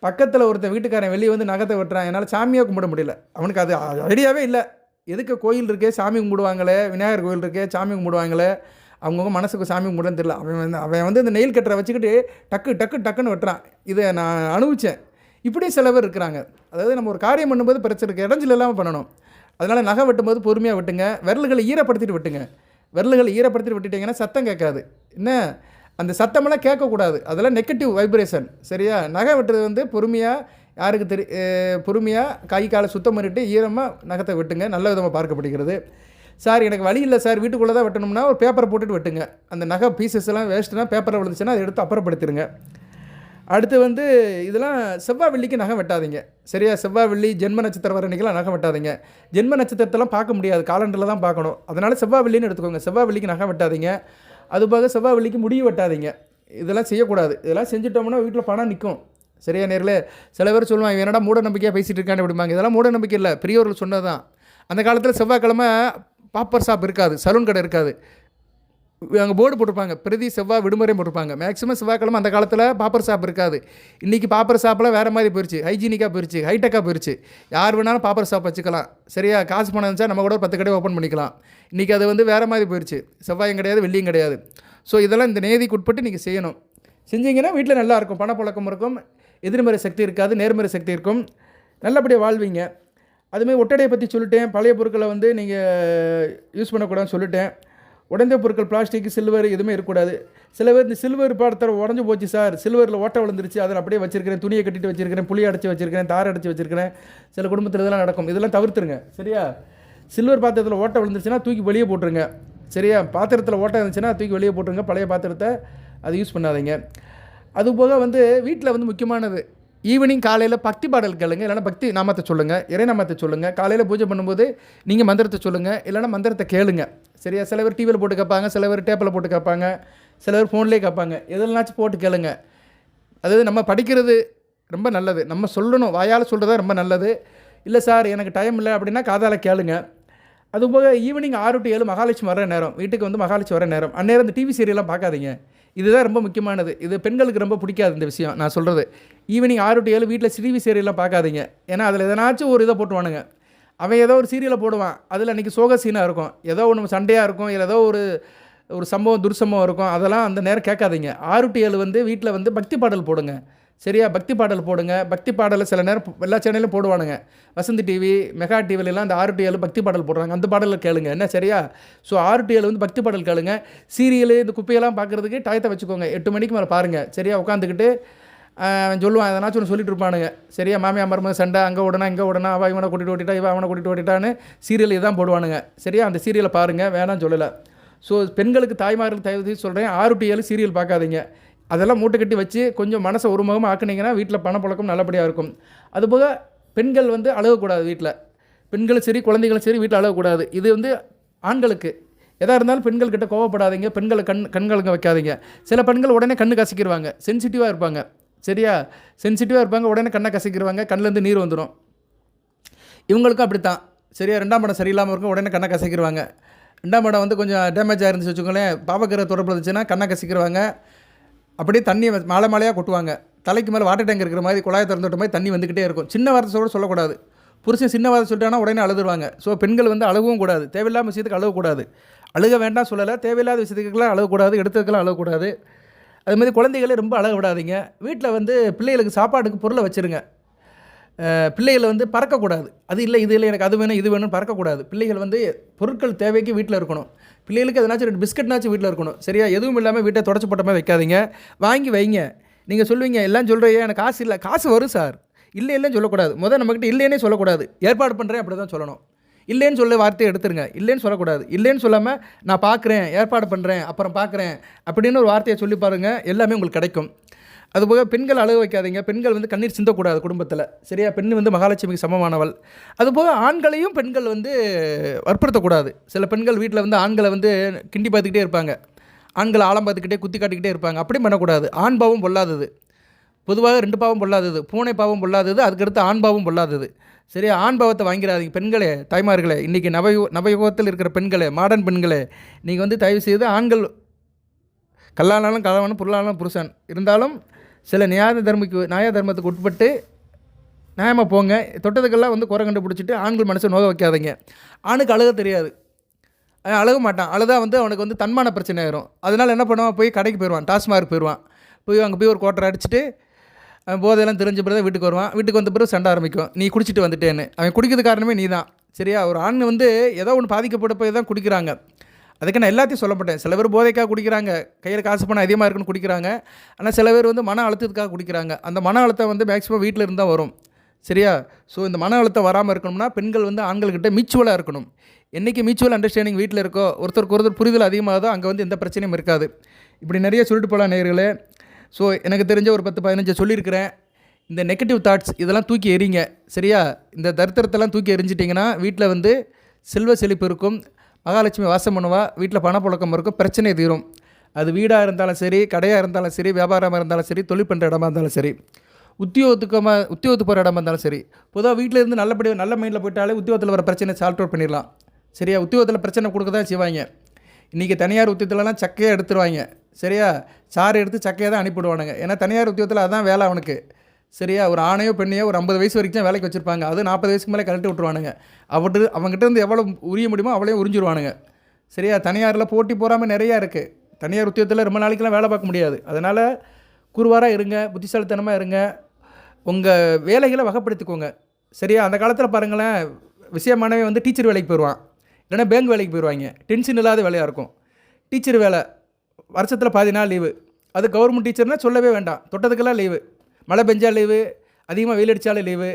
பக்கத்தில் ஒருத்தன் வீட்டுக்காரன் வெளியே வந்து நகத்தை வெட்டுறான். என்னால் சாமியாக கும்பிட முடியல. அவனுக்கு அது ஐடியாவே இல்லை. எதுக்கு கோயில் இருக்கே, சாமி கும்பிடுவாங்களே, விநாயகர் கோயில் இருக்கே, சாமி கும்பிடுவாங்களே, அவங்கவுங்க மனசுக்கு சாமி கும்பிடுன்னு தெரியல. அவன் வந்து இந்த நெயில் கட்டரை வச்சுக்கிட்டு டக்குன்னு வெட்டுறான். இதை நான் அனுபவித்தேன். இப்படியும் சில பேர் இருக்கிறாங்க. அதாவது நம்ம ஒரு காரியம் பண்ணும்போது பிரச்சனை இருக்குது, இடைஞ்சல் இல்லாமல் பண்ணணும். அதனால் நகை வெட்டும்போது பொறுமையாக வெட்டுங்க. விரல்களை ஈரப்படுத்திட்டு வெட்டுங்க. விரல்களை ஈரப்படுத்திட்டு வெட்டிட்டிங்கன்னா சத்தம் கேட்காது. என்ன, அந்த சத்தமெல்லாம் கேட்கக்கூடாது. அதெல்லாம் நெகட்டிவ் வைப்ரேஷன். சரியா? நகை வெட்டுறது வந்து பொறுமையாக, யாருக்கு பொறுமையாக கை காலை சுத்தம் பண்ணிவிட்டு ஈரமாக நகத்தை வெட்டுங்க. நல்ல விதமாக பார்க்கப்படுகிறது. சார் எனக்கு வழி இல்லை சார், வீட்டுக்குள்ளே தான் வெட்டணும்னா ஒரு பேப்பரை போட்டுட்டு வெட்டுங்க. அந்த நகை பீசஸ் எல்லாம் வேஸ்ட்டுனா பேப்பரில் விழுந்துச்சுன்னா அதை எடுத்து அப்புறப்படுத்திடுங்க. அடுத்து வந்து இதெல்லாம் செவ்வாய் வெள்ளிக்கு நகை வெட்டாதீங்க. சரியா? செவ்வாய் வெள்ளி ஜென்ம நட்சத்திரம் வர அன்றைக்கெல்லாம் நகை வெட்டாதீங்க. ஜென்ம நட்சத்திரத்தெல்லாம் பார்க்க முடியாது, காலண்டரில் தான் பார்க்கணும். அதனால் செவ்வாய் வெள்ளின்னு எடுத்துக்கோங்க. செவ்வாய் வெள்ளிக்கு நகை வெட்டாதீங்க. அதுபோக செவ்வாய் வெள்ளிக்கு முடிவு வெட்டாதீங்க. இதெல்லாம் செய்யக்கூடாது. இதெல்லாம் செஞ்சுட்டோம்னா வீட்டில் பணம் நிற்கும். சரியா நேரில்? சில பேர் சொல்லுவாங்க, என்னடா மூட நம்பிக்கையாக பேசிகிட்டு இருக்கான்னு அப்படிம்பாங்க. இதெல்லாம் மூட நம்பிக்கை இல்லை, பெரியவர்கள் சொன்னது தான். அந்த காலத்தில் செவ்வாய்க்கிழமை பாப்பர் ஷாப் இருக்காது, சலூன் கடை இருக்காது. அங்கே போர்டு போட்டிருப்பாங்க, பிரதி செவ்வாய் விடுமுறை போட்டிருப்பாங்க. மேக்ஸிமம் செவ்வாய்க்கிழமை அந்த காலத்தில் பாப்பர் ஷாப் இருக்காது. இன்றைக்கி பாப்பர் ஷாப்லாம் வேறு மாதிரி போயிடுச்சு, ஹைஜீனிக்காக போயிடுச்சு, ஹைடெக்காக போயிடுச்சு. யார் வேணாலும் பாப்பர் ஷாப் வச்சுக்கலாம். சரியா? காசு பணம் இருந்துச்சா நம்ம கூட 10 கடை ஓப்பன் பண்ணிக்கலாம். இன்றைக்கி அது வந்து வேறு மாதிரி போயிடுச்சு. செவ்வாயும் கிடையாது, வெள்ளியும் கிடையாது. ஸோ இதெல்லாம் இந்த நேதிக்கு உட்பட்டு நீங்கள் செய்யணும். செஞ்சீங்கன்னா வீட்டில் நல்லாயிருக்கும், பணப்புழக்கம் இருக்கும், எதிர்மறை சக்தி இருக்காது, நேர்மறை சக்தி இருக்கும், நல்லபடியாக வாழ்வீங்க. அதுமாதிரி ஒட்டடையை பற்றி சொல்லிட்டேன். பழைய பொருட்களை வந்து நீங்கள் யூஸ் பண்ணக்கூடாதுன்னு சொல்லிட்டேன். உடைந்த பொருட்கள் பிளாஸ்டிக், சில்வர் எதுவுமே இருக்கக்கூடாது. சில பேர் இந்த சில்வர் பாத்திரம் உடஞ்சி போச்சு சார், சில்வரில் ஓட்டை விழுந்துருச்சு, அதில் அப்படியே வச்சிருக்கிறேன், துணியை கட்டிட்டு வச்சிருக்கிறேன், புளி அடைச்சி வச்சிருக்கிறேன், தார் அடைச்சி வச்சிருக்கிறேன். சில குடும்பத்தில் இதெல்லாம் நடக்கும். இதெல்லாம் தவிர்த்துருங்க. சரியா? சில்வர் பாத்திரத்தில் ஓட்டை விழுந்துருச்சுன்னா தூக்கி வெளியே போட்டுருங்க. சரியா? பாத்திரத்தில் ஓட்டை இருந்துச்சுன்னா தூக்கி வெளியே போட்டுருங்க. பழைய பாத்திரத்தை அதை யூஸ் பண்ணாதீங்க. அதுபோக வந்து வீட்டில் வந்து முக்கியமானது, ஈவினிங் காலையில் பக்தி பாடல் கேளுங்க, இல்லைனா பக்தி நாமத்தை சொல்லுங்கள், இறை நாமத்தை சொல்லுங்கள். காலையில் பூஜை பண்ணும்போது நீங்கள் மந்திரத்தை சொல்லுங்கள், இல்லைனா மந்திரத்தை கேளுங்க. சரியா? சில பேர் டிவியில் போட்டு கேட்பாங்க, சில பேர் டேப்பில் போட்டு கேட்பாங்க, சில பேர் ஃபோன்லேயே கேட்பாங்க. எதுனாச்சும் போட்டு கேளுங்க. அதாவது நம்ம படிக்கிறது ரொம்ப நல்லது, நம்ம சொல்லணும், வாயால் சொல்கிறதா ரொம்ப நல்லது. இல்லை சார் எனக்கு டைம் இல்லை அப்படின்னா காதால் கேளுங்க. அதுபோக ஈவினிங் 6 to 7 மகாலட்சுமி வர நேரம், வீட்டுக்கு வந்து மகாலட்சுமி வர நேரம். அந்நேரம் இந்த டிவி சீரியல்லாம் பார்க்காதீங்க. இதுதான் ரொம்ப முக்கியமானது. இது பெண்களுக்கு ரொம்ப பிடிக்காது இந்த விஷயம் நான் சொல்கிறது. ஈவினிங் 6 to 7 வீட்டில் டிவி சீரியல்லாம் பார்க்காதீங்க. ஏன்னா அதில் எதனாச்சும் ஒரு இதை போட்டுவானுங்க. அவன் ஏதோ ஒரு சீரியலை போடுவான், அதில் அன்றைக்கி சோக சீனாக இருக்கும், ஏதோ ஒன்று சண்டையாக இருக்கும், இல்லை ஏதோ ஒரு சம்பவம் துர்சம்பவம் இருக்கும். அதெல்லாம் அந்த நேரம் கேட்காதீங்க. 6 to 7 வந்து வீட்டில் வந்து பக்தி பாடல் போடுங்க. சரியா? பக்தி பாடல் போடுங்க. பக்தி பாடலை சில நேரம் எல்லா சேனலும் போடுவானுங்க. வசந்தி டிவி, மெகா டிவிலெலாம் அந்த 6 to 7 பக்தி பாடல் போடுறாங்க. அந்த பாடலில் கேளுங்க. என்ன? சரியா? ஸோ 6 to 7 வந்து பக்தி பாடல் கேளுங்க. சீரியலு இந்த குப்பையெல்லாம் பார்க்குறதுக்கு டயத்தை வச்சுக்கோங்க. 8 மணிக்கு மேலே பாருங்கள். சரியா? உட்காந்துக்கிட்டு சொல்லுவான், எதனாச்சும் ஒன்று சொல்லிட்டு இருப்பானுங்க. சரியா? மாமியா மருமக சண்டை, அங்கே ஓடனா இங்கே ஓடனா, அவள் இவனை கூட்டிகிட்டு ஓட்டிட்டா, இவன் அவனை கூட்டிகிட்டு ஓட்டிட்டான்னு சீரியல் இதான் போடுவானுங்க. சரியா? அந்த சீரியலை பாருங்கள், வேணான்னு சொல்லலை. ஸோ பெண்களுக்கு, தாய்மார்களுக்கு தயவு சொல்கிறேன், 6 to 7 சீரியல் பார்க்காதீங்க. அதெல்லாம் மூட்டை கட்டி வச்சு கொஞ்சம் மனசை ஒருமுகமாக ஆக்குனீங்கன்னா வீட்டில் பணப்புழக்கம் நல்லபடியாக இருக்கும். அதுபோக பெண்கள் வந்து அழகக்கூடாது வீட்டில். பெண்களும் சரி, குழந்தைகளும் சரி வீட்டில் அழகக்கூடாது. இது வந்து ஆண்களுக்கு. எதாக இருந்தாலும் பெண்கள்கிட்ட கோவப்படாதீங்க, பெண்களை கண்களுங்க வைக்காதீங்க. சில பெண்கள் உடனே கண்ணு கசிக்கிடுவாங்க, சென்சிட்டிவாக இருப்பாங்க. சரியா? சென்சிட்டிவாக இருப்பாங்க, உடனே கண்ணை கசிக்கிடுவாங்க, கண்ணிலேருந்து நீர் வந்துடும். இவங்களுக்கும் அப்படி தான். சரியா? 2ஆம் இடம் சரியில்லாமல் இருக்கும், உடனே கண்ணை கசிக்கிடுவாங்க. 2ஆம் இடம் வந்து கொஞ்சம் டேமேஜ் ஆகிருந்துச்சு வச்சுக்கோங்களேன், பாவக்கிற தொடர்பு இருந்துச்சுன்னா கண்ணை கசிக்கிடுவாங்க. அப்படியே தண்ணி மாலையாக கொட்டுவாங்க. தலைக்கு மேலே வாட்டர் டேங்க் இருக்கிற மாதிரி, குழாயை திறந்து விட்ட மாதிரி தண்ணி வந்துக்கிட்டே இருக்கும். சின்ன வார்த்தை சொல்லக்கூடாது. புருஷன் சின்ன வார்த்தை சொல்லிட்டானா உடனே அழுதுருவாங்க. ஸோ பெண்கள் வந்து அழுகவும் கூடாது, தேவையில்லாத விஷயத்துக்கு அழுகக்கூடாது. அழுக வேண்டாம் சொல்லலை, தேவையில்லாத விஷயத்துக்கெல்லாம் அழுகக்கூடாது, எடுத்ததுக்கெல்லாம் அழுகக்கூடாது. அதுமாதிரி குழந்தைகளை ரொம்ப அழக விடாதீங்க. வீட்டில் வந்து பிள்ளைகளுக்கு சாப்பாட்டுக்கு பொருளை வச்சுருங்க. பிள்ளைகளை வந்து பறக்கக்கூடாது. அது இல்லை இது இல்லை, எனக்கு அது வேணும் இது வேணும்னு பறக்கக்கூடாது. பிள்ளைகள் வந்து பொருட்கள் தேவைக்கு வீட்டில் இருக்கணும். பிள்ளைகளுக்கு எதனாச்சும் 2 பிஸ்கட்னாச்சும் வீட்டில் இருக்கணும். சரியா? எதுவும் இல்லாமல் வீட்டை தொடச்சி போட்ட மாதிரி வைக்காதீங்க, வாங்கி வைங்க. நீங்கள் சொல்லுவீங்க, எல்லாம் சொல்கிறீங்க, எனக்கு காசு இல்லை. காசு வரும் சார், இல்லைன்னு சொல்லக்கூடாது. நம்மக்கிட்ட இல்லைன்னே சொல்லக்கூடாது, ஏற்பாடு பண்ணுறேன் அப்படி தான் சொல்லணும். இல்லைன்னு சொல்ல வார்த்தையை எடுத்துருங்க, இல்லைன்னு சொல்லக்கூடாது. இல்லைன்னு சொல்லாமல் நான் பார்க்குறேன், ஏற்பாடு பண்ணுறேன், அப்புறம் பார்க்குறேன் அப்படின்னு ஒரு வார்த்தையை சொல்லி பாருங்கள், எல்லாமே உங்களுக்கு கிடைக்கும். அதுபோக பெண்கள் அழகு வைக்காதீங்க. பெண்கள் வந்து கண்ணீர் சிந்தக்கூடாது குடும்பத்தில். சரியா? பெண் வந்து மகாலட்சுமிக்கு சமமானவள். அதுபோக ஆண்களையும் பெண்கள் வந்து வற்புறுத்தக்கூடாது. சில பெண்கள் வீட்டில் வந்து ஆண்களை வந்து கிண்டி பார்த்துக்கிட்டே இருப்பாங்க, ஆண்களை ஆழம் பார்த்துக்கிட்டே குத்தி காட்டிக்கிட்டே இருப்பாங்க. அப்படி பண்ணக்கூடாது. ஆண் பாவம் பொல்லாதது. பொதுவாக 2 பாவம் பொல்லாதது, பூனை பாவம் பொல்லாதது, அதுக்கடுத்து ஆண் பாவம் பொல்லாதது. சரியா? ஆண் பாவத்தை வாங்கிறாதீங்க. பெண்களே, தாய்மார்களே, இன்றைக்கி நவயுகத்தில் இருக்கிற பெண்களே, மாடர்ன் பெண்களே, நீங்கள் வந்து தயவு செய்து ஆண்கள் கல்லானாலும் கலவனும் பொருளானாலும் புருஷன் இருந்தாலும் சில நியாய தர்மத்துக்கு உட்பட்டு நியாயமாக போங்க. தொட்டதுக்கெல்லாம் வந்து குறை கண்டுபிடிச்சிட்டு ஆண்கள் மனசை நோக வைக்காதீங்க. ஆணுக்கு அழுக தெரியாது, அழுக மாட்டான். அழுதா வந்து அவனுக்கு வந்து தன்மான பிரச்சனை ஆயிரும். அதனால் என்ன பண்ணுவான், போய் கடைக்கு போயிடுவான், டாஸ்மார்க் போயிடுவான். அங்கே போய் ஒரு கோட்டரை அடிச்சுட்டு போதையெல்லாம் தெரிஞ்ச பிறகு வீட்டுக்கு வருவான். வீட்டுக்கு வந்த பிறகு சண்டை ஆரம்பிக்கும், நீ குடிச்சிட்டு வந்துட்டேன்னு. அவன் குடிக்கிறது காரணமே நீ தான். சரியா? ஒரு ஆண் வந்து ஏதோ ஒன்று பாதிக்கப்பட்ட போய் தான் குடிக்கிறாங்க. அதுக்கு நான் எல்லாத்தையும் சொல்லப்பட்டேன். சில பேர் போதைக்காக குடிக்கிறாங்க, கையில் காசு பணம் அதிகமாக இருக்குன்னு குடிக்கிறாங்க. ஆனால் சில பேர் வந்து மன அழுத்தத்துக்காக குடிக்கிறாங்க. அந்த மன அழுத்தம் வந்து மேக்ஸிமம் வீட்டில் இருந்தால் வரும். சரியா? ஸோ இந்த மன அழுத்தம் வராமல் இருக்கணும்னா பெண்கள் வந்து ஆண்கள்கிட்ட மியூச்சுவலாக இருக்கணும். என்றைக்கு மியூச்சுவல் அண்டர்ஸ்டாண்டிங் வீட்டில் இருக்கோ, ஒருத்தருக்கு ஒருத்தர் புரிதல் அதிகமாகதோ அங்கே வந்து எந்த பிரச்சனையும் இருக்காது. இப்படி நிறைய சொல்லிட்டு போகலாம் நேயர்களே. ஸோ எனக்கு தெரிஞ்ச ஒரு 10-15 சொல்லியிருக்கிறேன். இந்த நெகட்டிவ் தாட்ஸ் இதெல்லாம் தூக்கி எறிங்க. சரியா? இந்த தரித்திரத்தெல்லாம் தூக்கி எறிஞ்சிட்டிங்கன்னா வீட்டில் வந்து செல்வ செழிப்பு இருக்கும், மகாலட்சுமி வாசம் பண்ணுவா, வீட்டில் பணப்புழக்கம் இருக்கும், பிரச்சனை தீரும். அது வீடாக இருந்தாலும் சரி, கடையாக இருந்தாலும் சரி, வியாபாரமாக இருந்தாலும் சரி, தொழில் பண்ணுற இடமா இருந்தாலும் சரி, உத்தியோகத்துக்கு போகிற இடமா இருந்தாலும் சரி. பொதுவாக வீட்டில் இருந்து நல்ல மைண்டில் போயிட்டாலே உத்தியோகத்தில் வர பிரச்சனை சால்வ் அவுட் பண்ணிடலாம். சரியா? உத்தியோகத்தில் பிரச்சனை கொடுக்க தான் செய்வாங்க. இன்றைக்கி தனியார் உத்தியோகத்திலலாம் சக்கையாக எடுத்துருவாங்க. சரியா? சாறு எடுத்து சக்கையை தான் அனுப்பிவிடுவானுங்க. ஏன்னா தனியார் உத்தியோகத்தில் அதுதான் வேலை அவனுக்கு. சரியா? ஒரு ஆணையோ பெண்ணையோ ஒரு 50 வயசு வரைக்கும் தான் வேலைக்கு வச்சுருப்பாங்க. அது 40 வயசுக்கு மேலே கழட்டி விட்ருவானுங்க. அவங்ககிட்ட இருந்து எவ்வளோ உரிய முடியுமோ அவ்வளோ உறிஞ்சிருவானுங்க. சரியா? தனியாரில் போட்டி போகாமல் நிறையா இருக்குது. தனியார் உத்தியோகத்தில் ரொம்ப நாளைக்கெல்லாம் வேலை பார்க்க முடியாது. அதனால் குறுவாராக இருங்க, புத்திசாலித்தனமாக இருங்க, உங்கள் வேலைகளை வகைப்படுத்திக்கோங்க. சரியா? அந்த காலத்தில் பாருங்களேன், விஷயமானவே வந்து டீச்சர் வேலைக்கு போயிடுவான், இல்லைன்னா பேங்க் வேலைக்கு போயிடுவாங்க. டென்ஷன் இல்லாத வேலையாக இருக்கும். டீச்சர் வேலை வருஷத்தில் பாதி நாள் லீவு. அது கவர்மெண்ட் டீச்சர்னால் சொல்லவே வேண்டாம், தொட்டதுக்கெல்லாம் லீவு. மழை பெஞ்சா லீவு, அதிகமாக வெயில் அடித்தாலும் லீவு.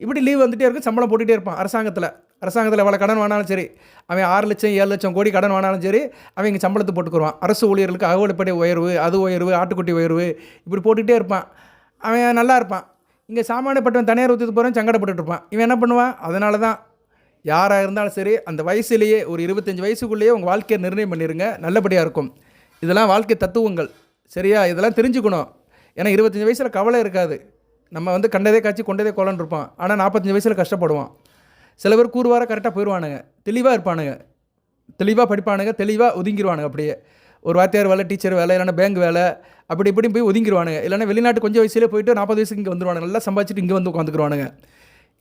இப்படி லீவ் வந்துகிட்டே இருக்கும், சம்பளம் போட்டுகிட்டே இருப்பான். அரசாங்கத்தில் எவ்வளோ கடன் வாங்கினாலும் சரி, அவன் 6 லட்சம் 7 லட்சம் கோடி கடன் வாங்கினாலும் சரி, அவன் இங்கே சம்பளத்தை போட்டுக்குருவான். அரசு ஊழியர்களுக்கு அகவலைப்படை உயர்வு, அது உயர்வு, ஆட்டுக்குட்டி உயர்வு, இப்படி போட்டுகிட்டே இருப்பான். அவன் நல்லா இருப்பான். இங்கே சாமானியப்பட்டவன் தனியார் ஊற்றிட்டு போகிறவன் சங்கடப்பட்டு இருப்பான். இவன் என்ன பண்ணுவான்? அதனால தான் யாராக இருந்தாலும் சரி அந்த வயசுலேயே ஒரு 25 வயசுக்குள்ளேயே உங்கள் வாழ்க்கையை நிர்ணயம் பண்ணிடுங்க, நல்லபடியாக இருக்கும். இதெல்லாம் வாழ்க்கை தத்துவங்கள். சரியா? இதெல்லாம் தெரிஞ்சுக்கணும். ஏன்னா 25 வயசில் கவலை இருக்காது. நம்ம வந்து கண்டதே காய்ச்சி கொண்டதே கோலன்னு இருப்பான். ஆனால் 45 வயசில் கஷ்டப்படுவான். சில பேர் கூறுவார கரெக்டாக போயிடுவானுங்க, தெளிவாக இருப்பானுங்க, தெளிவாக படிப்பானுங்க, தெளிவாக ஒதுங்கிடுவானுங்க. அப்படியே ஒரு வாத்தியார் வேலை, டீச்சர் வேலை, இல்லைன்னா பேங்க் வேலை, அப்படி இப்படி போய் ஒதுங்கிடுவானுங்க. இல்லைன்னா வெளிநாட்டு கொஞ்சம் வயசுலேயே போயிட்டு 40 வயசுக்கு இங்கே வந்துடுவானுங்க, நல்லா சம்பாதிச்சுட்டு இங்கே வந்து உட்காந்துக்குருவானுங்க.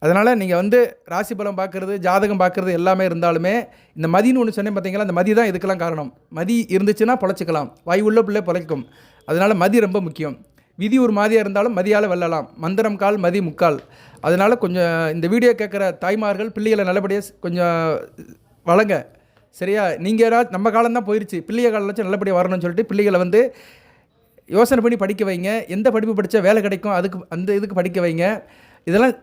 அதனால் நீங்கள் வந்து ராசி பலம் பார்க்குறது, ஜாதகம் பார்க்குறது எல்லாமே இருந்தாலுமே இந்த மதின்னு ஒன்று சொன்னேன் பார்த்தீங்களா, அந்த மதி தான் இதுக்கெல்லாம் காரணம். மதி இருந்துச்சுன்னா பொழைச்சிக்கலாம், வாய் உள்ள பிள்ளை பொழைக்கும். அதனால் மதி ரொம்ப முக்கியம். விதி ஒரு மாதிரியாக இருந்தாலும் மதியால் வெல்லலாம். மந்திரம் கால், மதி முக்கால். அதனால் கொஞ்சம் இந்த வீடியோ கேட்குற தாய்மார்கள் பிள்ளைகளை நல்லபடியாக கொஞ்சம் வளங்க. சரியா? நீங்கள் நம்ம காலம்தான் போயிடுச்சு, பிள்ளைய காலம் வச்சு நல்லபடியாக வரணும்னு சொல்லிட்டு பிள்ளைகளை வந்து யோசனை பண்ணி படிக்க வைங்க. எந்த படிப்பு படித்தா வேலை கிடைக்கும் அந்த இதுக்கு படிக்க வைங்க. இதெல்லாம்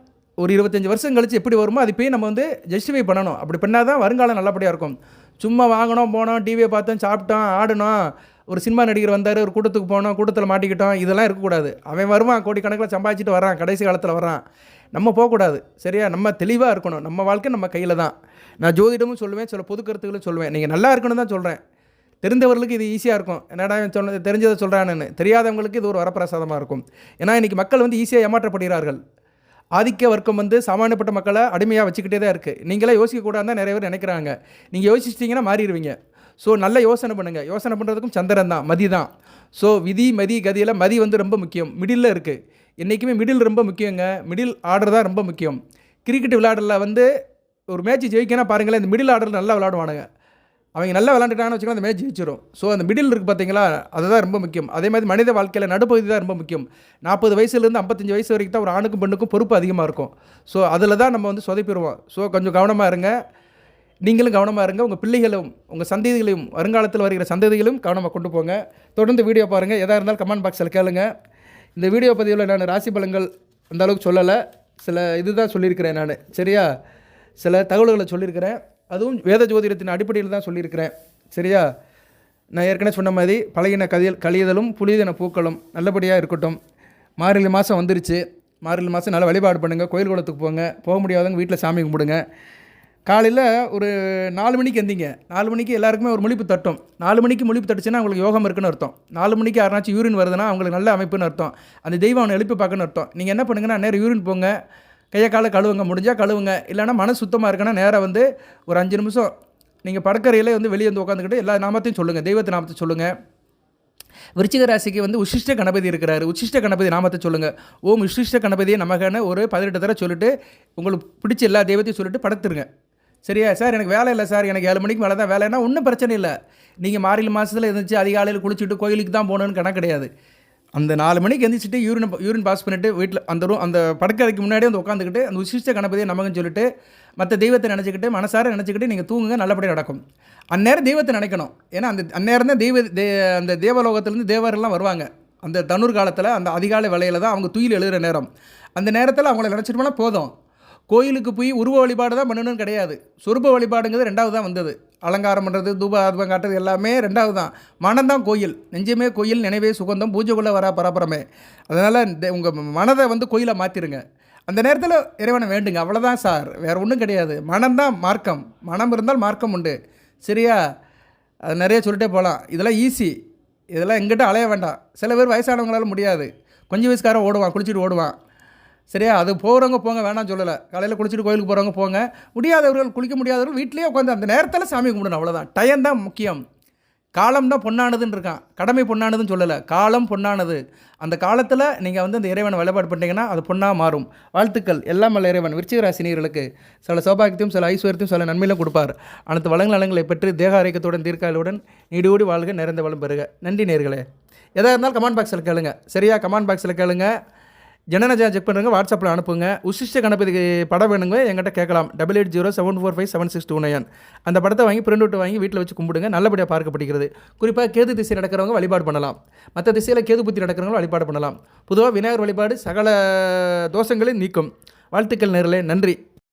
ஒரு 25 வருஷம் கழித்து எப்படி வருமோ அது போய் நம்ம வந்து ஜஸ்டிஃபை பண்ணணும். அப்படி பண்ணால் தான் வருங்காலம் நல்லபடியாக இருக்கும். சும்மா வாங்கினோம், போனோம், டிவியை பார்த்தோம், சாப்பிட்டோம், ஆடினோம், ஒரு சினிமா நடிகர் வந்தார், ஒரு கூட்டத்துக்கு போனோம், கூட்டத்தில் மாட்டிக்கிட்டோம், இதெல்லாம் இருக்கக்கூடாது. அவன் வருவான், கோடிக்கணக்கில் சம்பாதிச்சிட்டு வரான், கடைசி காலத்தில் வரான். நம்ம போகக்கூடாது. சரியா? நம்ம தெளிவாக இருக்கணும். நம்ம வாழ்க்கை நம்ம கையில் தான். நான் ஜோதிடமும் சொல்லுவேன், சில பொது கருத்துக்களும் சொல்லுவேன். நீங்கள் நல்லா இருக்கணும் தான் சொல்கிறேன். தெரிந்தவர்களுக்கு இது ஈஸியாக இருக்கும். என்னடா சொன்னது தெரிஞ்சதை சொல்கிறான்னு. தெரியாதவங்களுக்கு இது ஒரு வரப்பிரசாதமாக இருக்கும். ஏன்னா இன்றைக்கி மக்கள் வந்து ஈஸியாக ஏமாற்றப்படுகிறார்கள். ஆதிக்க வர்க்கம் வந்து சாமானியப்பட்ட மக்களை அடிமையாக வச்சுக்கிட்டே தான் இருக்குது. நீங்களே யோசிக்கக்கூடாது தான் நிறைய பேர் நினைக்கிறாங்க. நீங்கள் யோசிச்சிட்டிங்கன்னா மாறிடுவீங்க. ஸோ நல்ல யோசனை பண்ணுங்கள். யோசனை பண்ணுறதுக்கும் சந்திரன் தான், மதி தான். ஸோ விதி மதி கதியில் மதி வந்து ரொம்ப முக்கியம். மிடில் இருக்குது. என்றைக்குமே மிடில் ரொம்ப முக்கியங்க. மிடில் ஆர்டர் தான் ரொம்ப முக்கியம். கிரிக்கெட் விளையாடல வந்து ஒரு மேட்ச் ஜெயிக்கனா பாருங்களேன், இந்த மிடில் ஆர்டரில் நல்லா விளையாடுவானுங்க. அவங்க நல்லா விளாண்டுட்டாங்கன்னு வச்சுக்கலாம், அந்த மேட்ச் ஜெயிச்சிடும். ஸோ அந்த மிடில் இருக்குது பார்த்தீங்களா, அதுதான் ரொம்ப முக்கியம். அதே மாதிரி மனித வாழ்க்கையில் நடுப்பகுதி தான் ரொம்ப முக்கியம். 40 வயசுலேருந்து 55 வயசு வரைக்கும் தான் ஒரு ஆணுக்கும் பெண்ணுக்கும் பொறுப்பு அதிகமாக இருக்கும். ஸோ அதில் தான் நம்ம வந்து சொதப்பிடுவோம். ஸோ கொஞ்சம் கவனமாக இருங்க. நீங்களும் கவனமாக இருங்க. உங்கள் பிள்ளைகளும் உங்கள் சந்ததிகளையும் வருங்காலத்தில் வருகிற சந்ததிகளும் கவனமாக கொண்டு போங்க. தொடர்ந்து வீடியோ பாருங்கள். எதாக இருந்தாலும் கமெண்ட் பாக்ஸில் கேளுங்க. இந்த வீடியோ பதிவில் நான் ராசி பலன்கள் அந்த அளவுக்கு சொல்லலை, சில இதுதான் சொல்லியிருக்கிறேன் நான். சரியா? சில தகவல்களை சொல்லியிருக்கிறேன். அதுவும் வேத ஜோதிடத்தின் அடிப்படையில் தான் சொல்லியிருக்கிறேன். சரியா? நான் ஏற்கனவே சொன்ன மாதிரி பழகின கழியதலும் புலிதின பூக்களும் நல்லபடியாக இருக்கட்டும். மார்கழி மாதம் வந்துருச்சு. மார்கழி மாதம் நல்லா வழிபாடு பண்ணுங்கள். கோயில் குளத்துக்கு போங்க. போக முடியாதவங்க வீட்டில் சாமி கும்பிடுங்க. காலையில் ஒரு 4 மணிக்கு எந்திங்க. 4 மணிக்கு எல்லாருக்குமே ஒரு முழிப்பு தட்டும். 4 மணிக்கு முழிப்பு தட்டுச்சுன்னா அவங்களுக்கு யோகம் இருக்குன்னு அர்த்தம். 4 மணிக்கு யாருனாச்சும் யூரின் வருதுன்னா அவங்களுக்கு நல்ல அமைப்புன்னு அர்த்தம். அந்த தெய்வம் அவனை எழுப்பி பார்க்கணுன்னு அர்த்தம். நீங்கள் என்ன பண்ணுங்கன்னா நேரம் யூரின் போங்க, கையை காலை கழுவுங்க, முடிஞ்சால் கழுவுங்க. இல்லைனா மனசு சுத்தமாக இருக்குன்னா நேராக வந்து ஒரு 5 நிமிஷம் நீங்கள் படக்கறையில் வந்து வெளியே வந்து உட்காந்துக்கிட்டு எல்லா நாமத்தையும் சொல்லுங்கள், தெய்வத்து நாமத்தை சொல்லுங்கள். விருச்சிக ராசிக்கு வந்து உசிஷ்ட கணபதி இருக்கிறாரு. உசிஷ்ட கணபதி நாமத்தை சொல்லுங்கள். ஓம் உசிஷ்ட கணபதியை நமக்கான ஒரு 18 தடவை சொல்லிட்டு உங்களுக்கு பிடிச்ச எல்லா தெய்வத்தையும் சொல்லிட்டு படுத்துருங்க. சரியா சார்? எனக்கு வேலை இல்லை சார், எனக்கு 7 மணிக்கு மேலே தான் வேலைன்னா ஒன்றும் பிரச்சனை இல்லை. நீங்கள் மார்கழி மாதத்தில் இருந்துச்சு அதிகாலையில் குளிச்சுட்டு கோயிலுக்கு தான் போகணுன்னு கணக்கு கிடையாது. அந்த 4 மணிக்கு எழுந்திரிச்சிட்டு யூரின் பாஸ் பண்ணிவிட்டு வீட்டில் அந்த படுக்கிறதுக்கு முன்னாடியே வந்து உட்காந்துக்கிட்டு அந்த உசிஷ்ட கணபதியை நமக்குன்னு சொல்லிட்டு மற்ற தெய்வத்தை நினச்சிக்கிட்டு மனசார நினச்சிக்கிட்டு நீங்கள் தூங்குங்க, நல்லபடியாக நடக்கும். அந்நேரம் தெய்வத்தை நினைக்கணும். ஏன்னா அந்நேரம் தான் அந்த தேவலோகத்துலேருந்து தேவரெல்லாம் வருவாங்க. அந்த தனுர் காலத்தில் அந்த அதிகாலை வேளையில் தான் அவங்க துயில் எழுதுகிற நேரம். அந்த நேரத்தில் அவங்கள நினச்சிட்டு போனால் போதும். கோயிலுக்கு போய் உருவ வழிபாடு தான் பண்ணணும்னு கிடையாது. சொரூப வழிபாடுங்கிறது 2வது தான் வந்தது. அலங்காரம் பண்ணுறது, தூபம் காட்டுறது எல்லாமே 2வது தான். மனம்தான் கோயில். நெஞ்சமே கோயில், நினைவே சுகந்தம், பூஜைக்குள்ளே வர பரபரமே. அதனால் உங்கள் மனதை வந்து கோயிலை மாற்றிடுங்க. அந்த நேரத்தில் இறைவனை வேண்டுங்க. அவ்வளோதான் சார், வேறு ஒன்றும் கிடையாது. மனம்தான் மார்க்கம். மனம் இருந்தால் மார்க்கம் உண்டு. சரியா? அது நிறைய சொல்லிட்டே போகலாம். இதெல்லாம் ஈஸி. இதெல்லாம் எங்கிட்ட அலைய வேண்டாம். சில பேர் வயசானவங்களால முடியாது. கொஞ்சம் வயசுக்காரன் ஓடுவான், குளிச்சுட்டு ஓடுவான். சரியா? அது போகிறவங்க போங்க, வேணாம் சொல்லலை. காலையில் குளிச்சுட்டு கோயிலுக்கு போகிறவங்க போங்க. முடியாதவர்கள், குளிக்க முடியாதவர்கள் வீட்டிலேயே உட்காந்து அந்த நேரத்தில் சாமி கும்பிடணும். அவ்வளோதான். டைம் தான் முக்கியம். காலம் தான் பொன்னானதுன்னு இருக்கான். கடமை பொன்னானதுன்னு சொல்லலை, காலம் பொன்னானது. அந்த காலத்தில் நீங்கள் வந்து அந்த இறைவனை வழிபாடு பண்ணிட்டீங்கன்னா அது பொன்னாக மாறும். வாழ்த்துக்கள். எல்லாம் வல்ல இறைவன் விருச்சிக ராசினியர்களுக்கு சில சௌபாகியத்தையும் சில ஐஸ்வர்யத்தையும் சில நன்மையிலும் கொடுப்பார். அனைத்து வளங்கள் நலங்களை பெற்று தேக ஆரோக்கியத்துடன் தீர்க்காயலுடன் நீடோடி வாழ்க, நிறைந்த வளம் பெறுக. நன்றி நேர்களே. எதாக இருந்தாலும் கமெண்ட் பாக்ஸில் கேளுங்க. சரியா? கமெண்ட் பாக்ஸில் கேளுங்க. ஜனனஜா செக் பண்ணுறங்க, வாட்ஸ்அப்பில் அனுப்புங்க. உசிஷ்ட கணபதிக்கு படம் வேணுங்க என்கிட்ட கேட்கலாம். 8807457629. அந்த படத்தை வாங்கி பிரிண்ட் அவுட் வாங்கி வீட்டில் வச்சு கும்பிடுங்க. நல்லபடியாக பார்க்கப்படுகிறது. குறிப்பாக கேது திசை நடக்கிறவங்க வழிபாடு பண்ணலாம். மற்ற திசையில் கேது புத்தி நடக்கிறவங்க வழிபாடு பண்ணலாம். பொதுவாக விநாயகர் வழிபாடு சகல தோஷங்களையும் நீக்கும். வாழ்த்துக்கள் நேர்களே. நன்றி.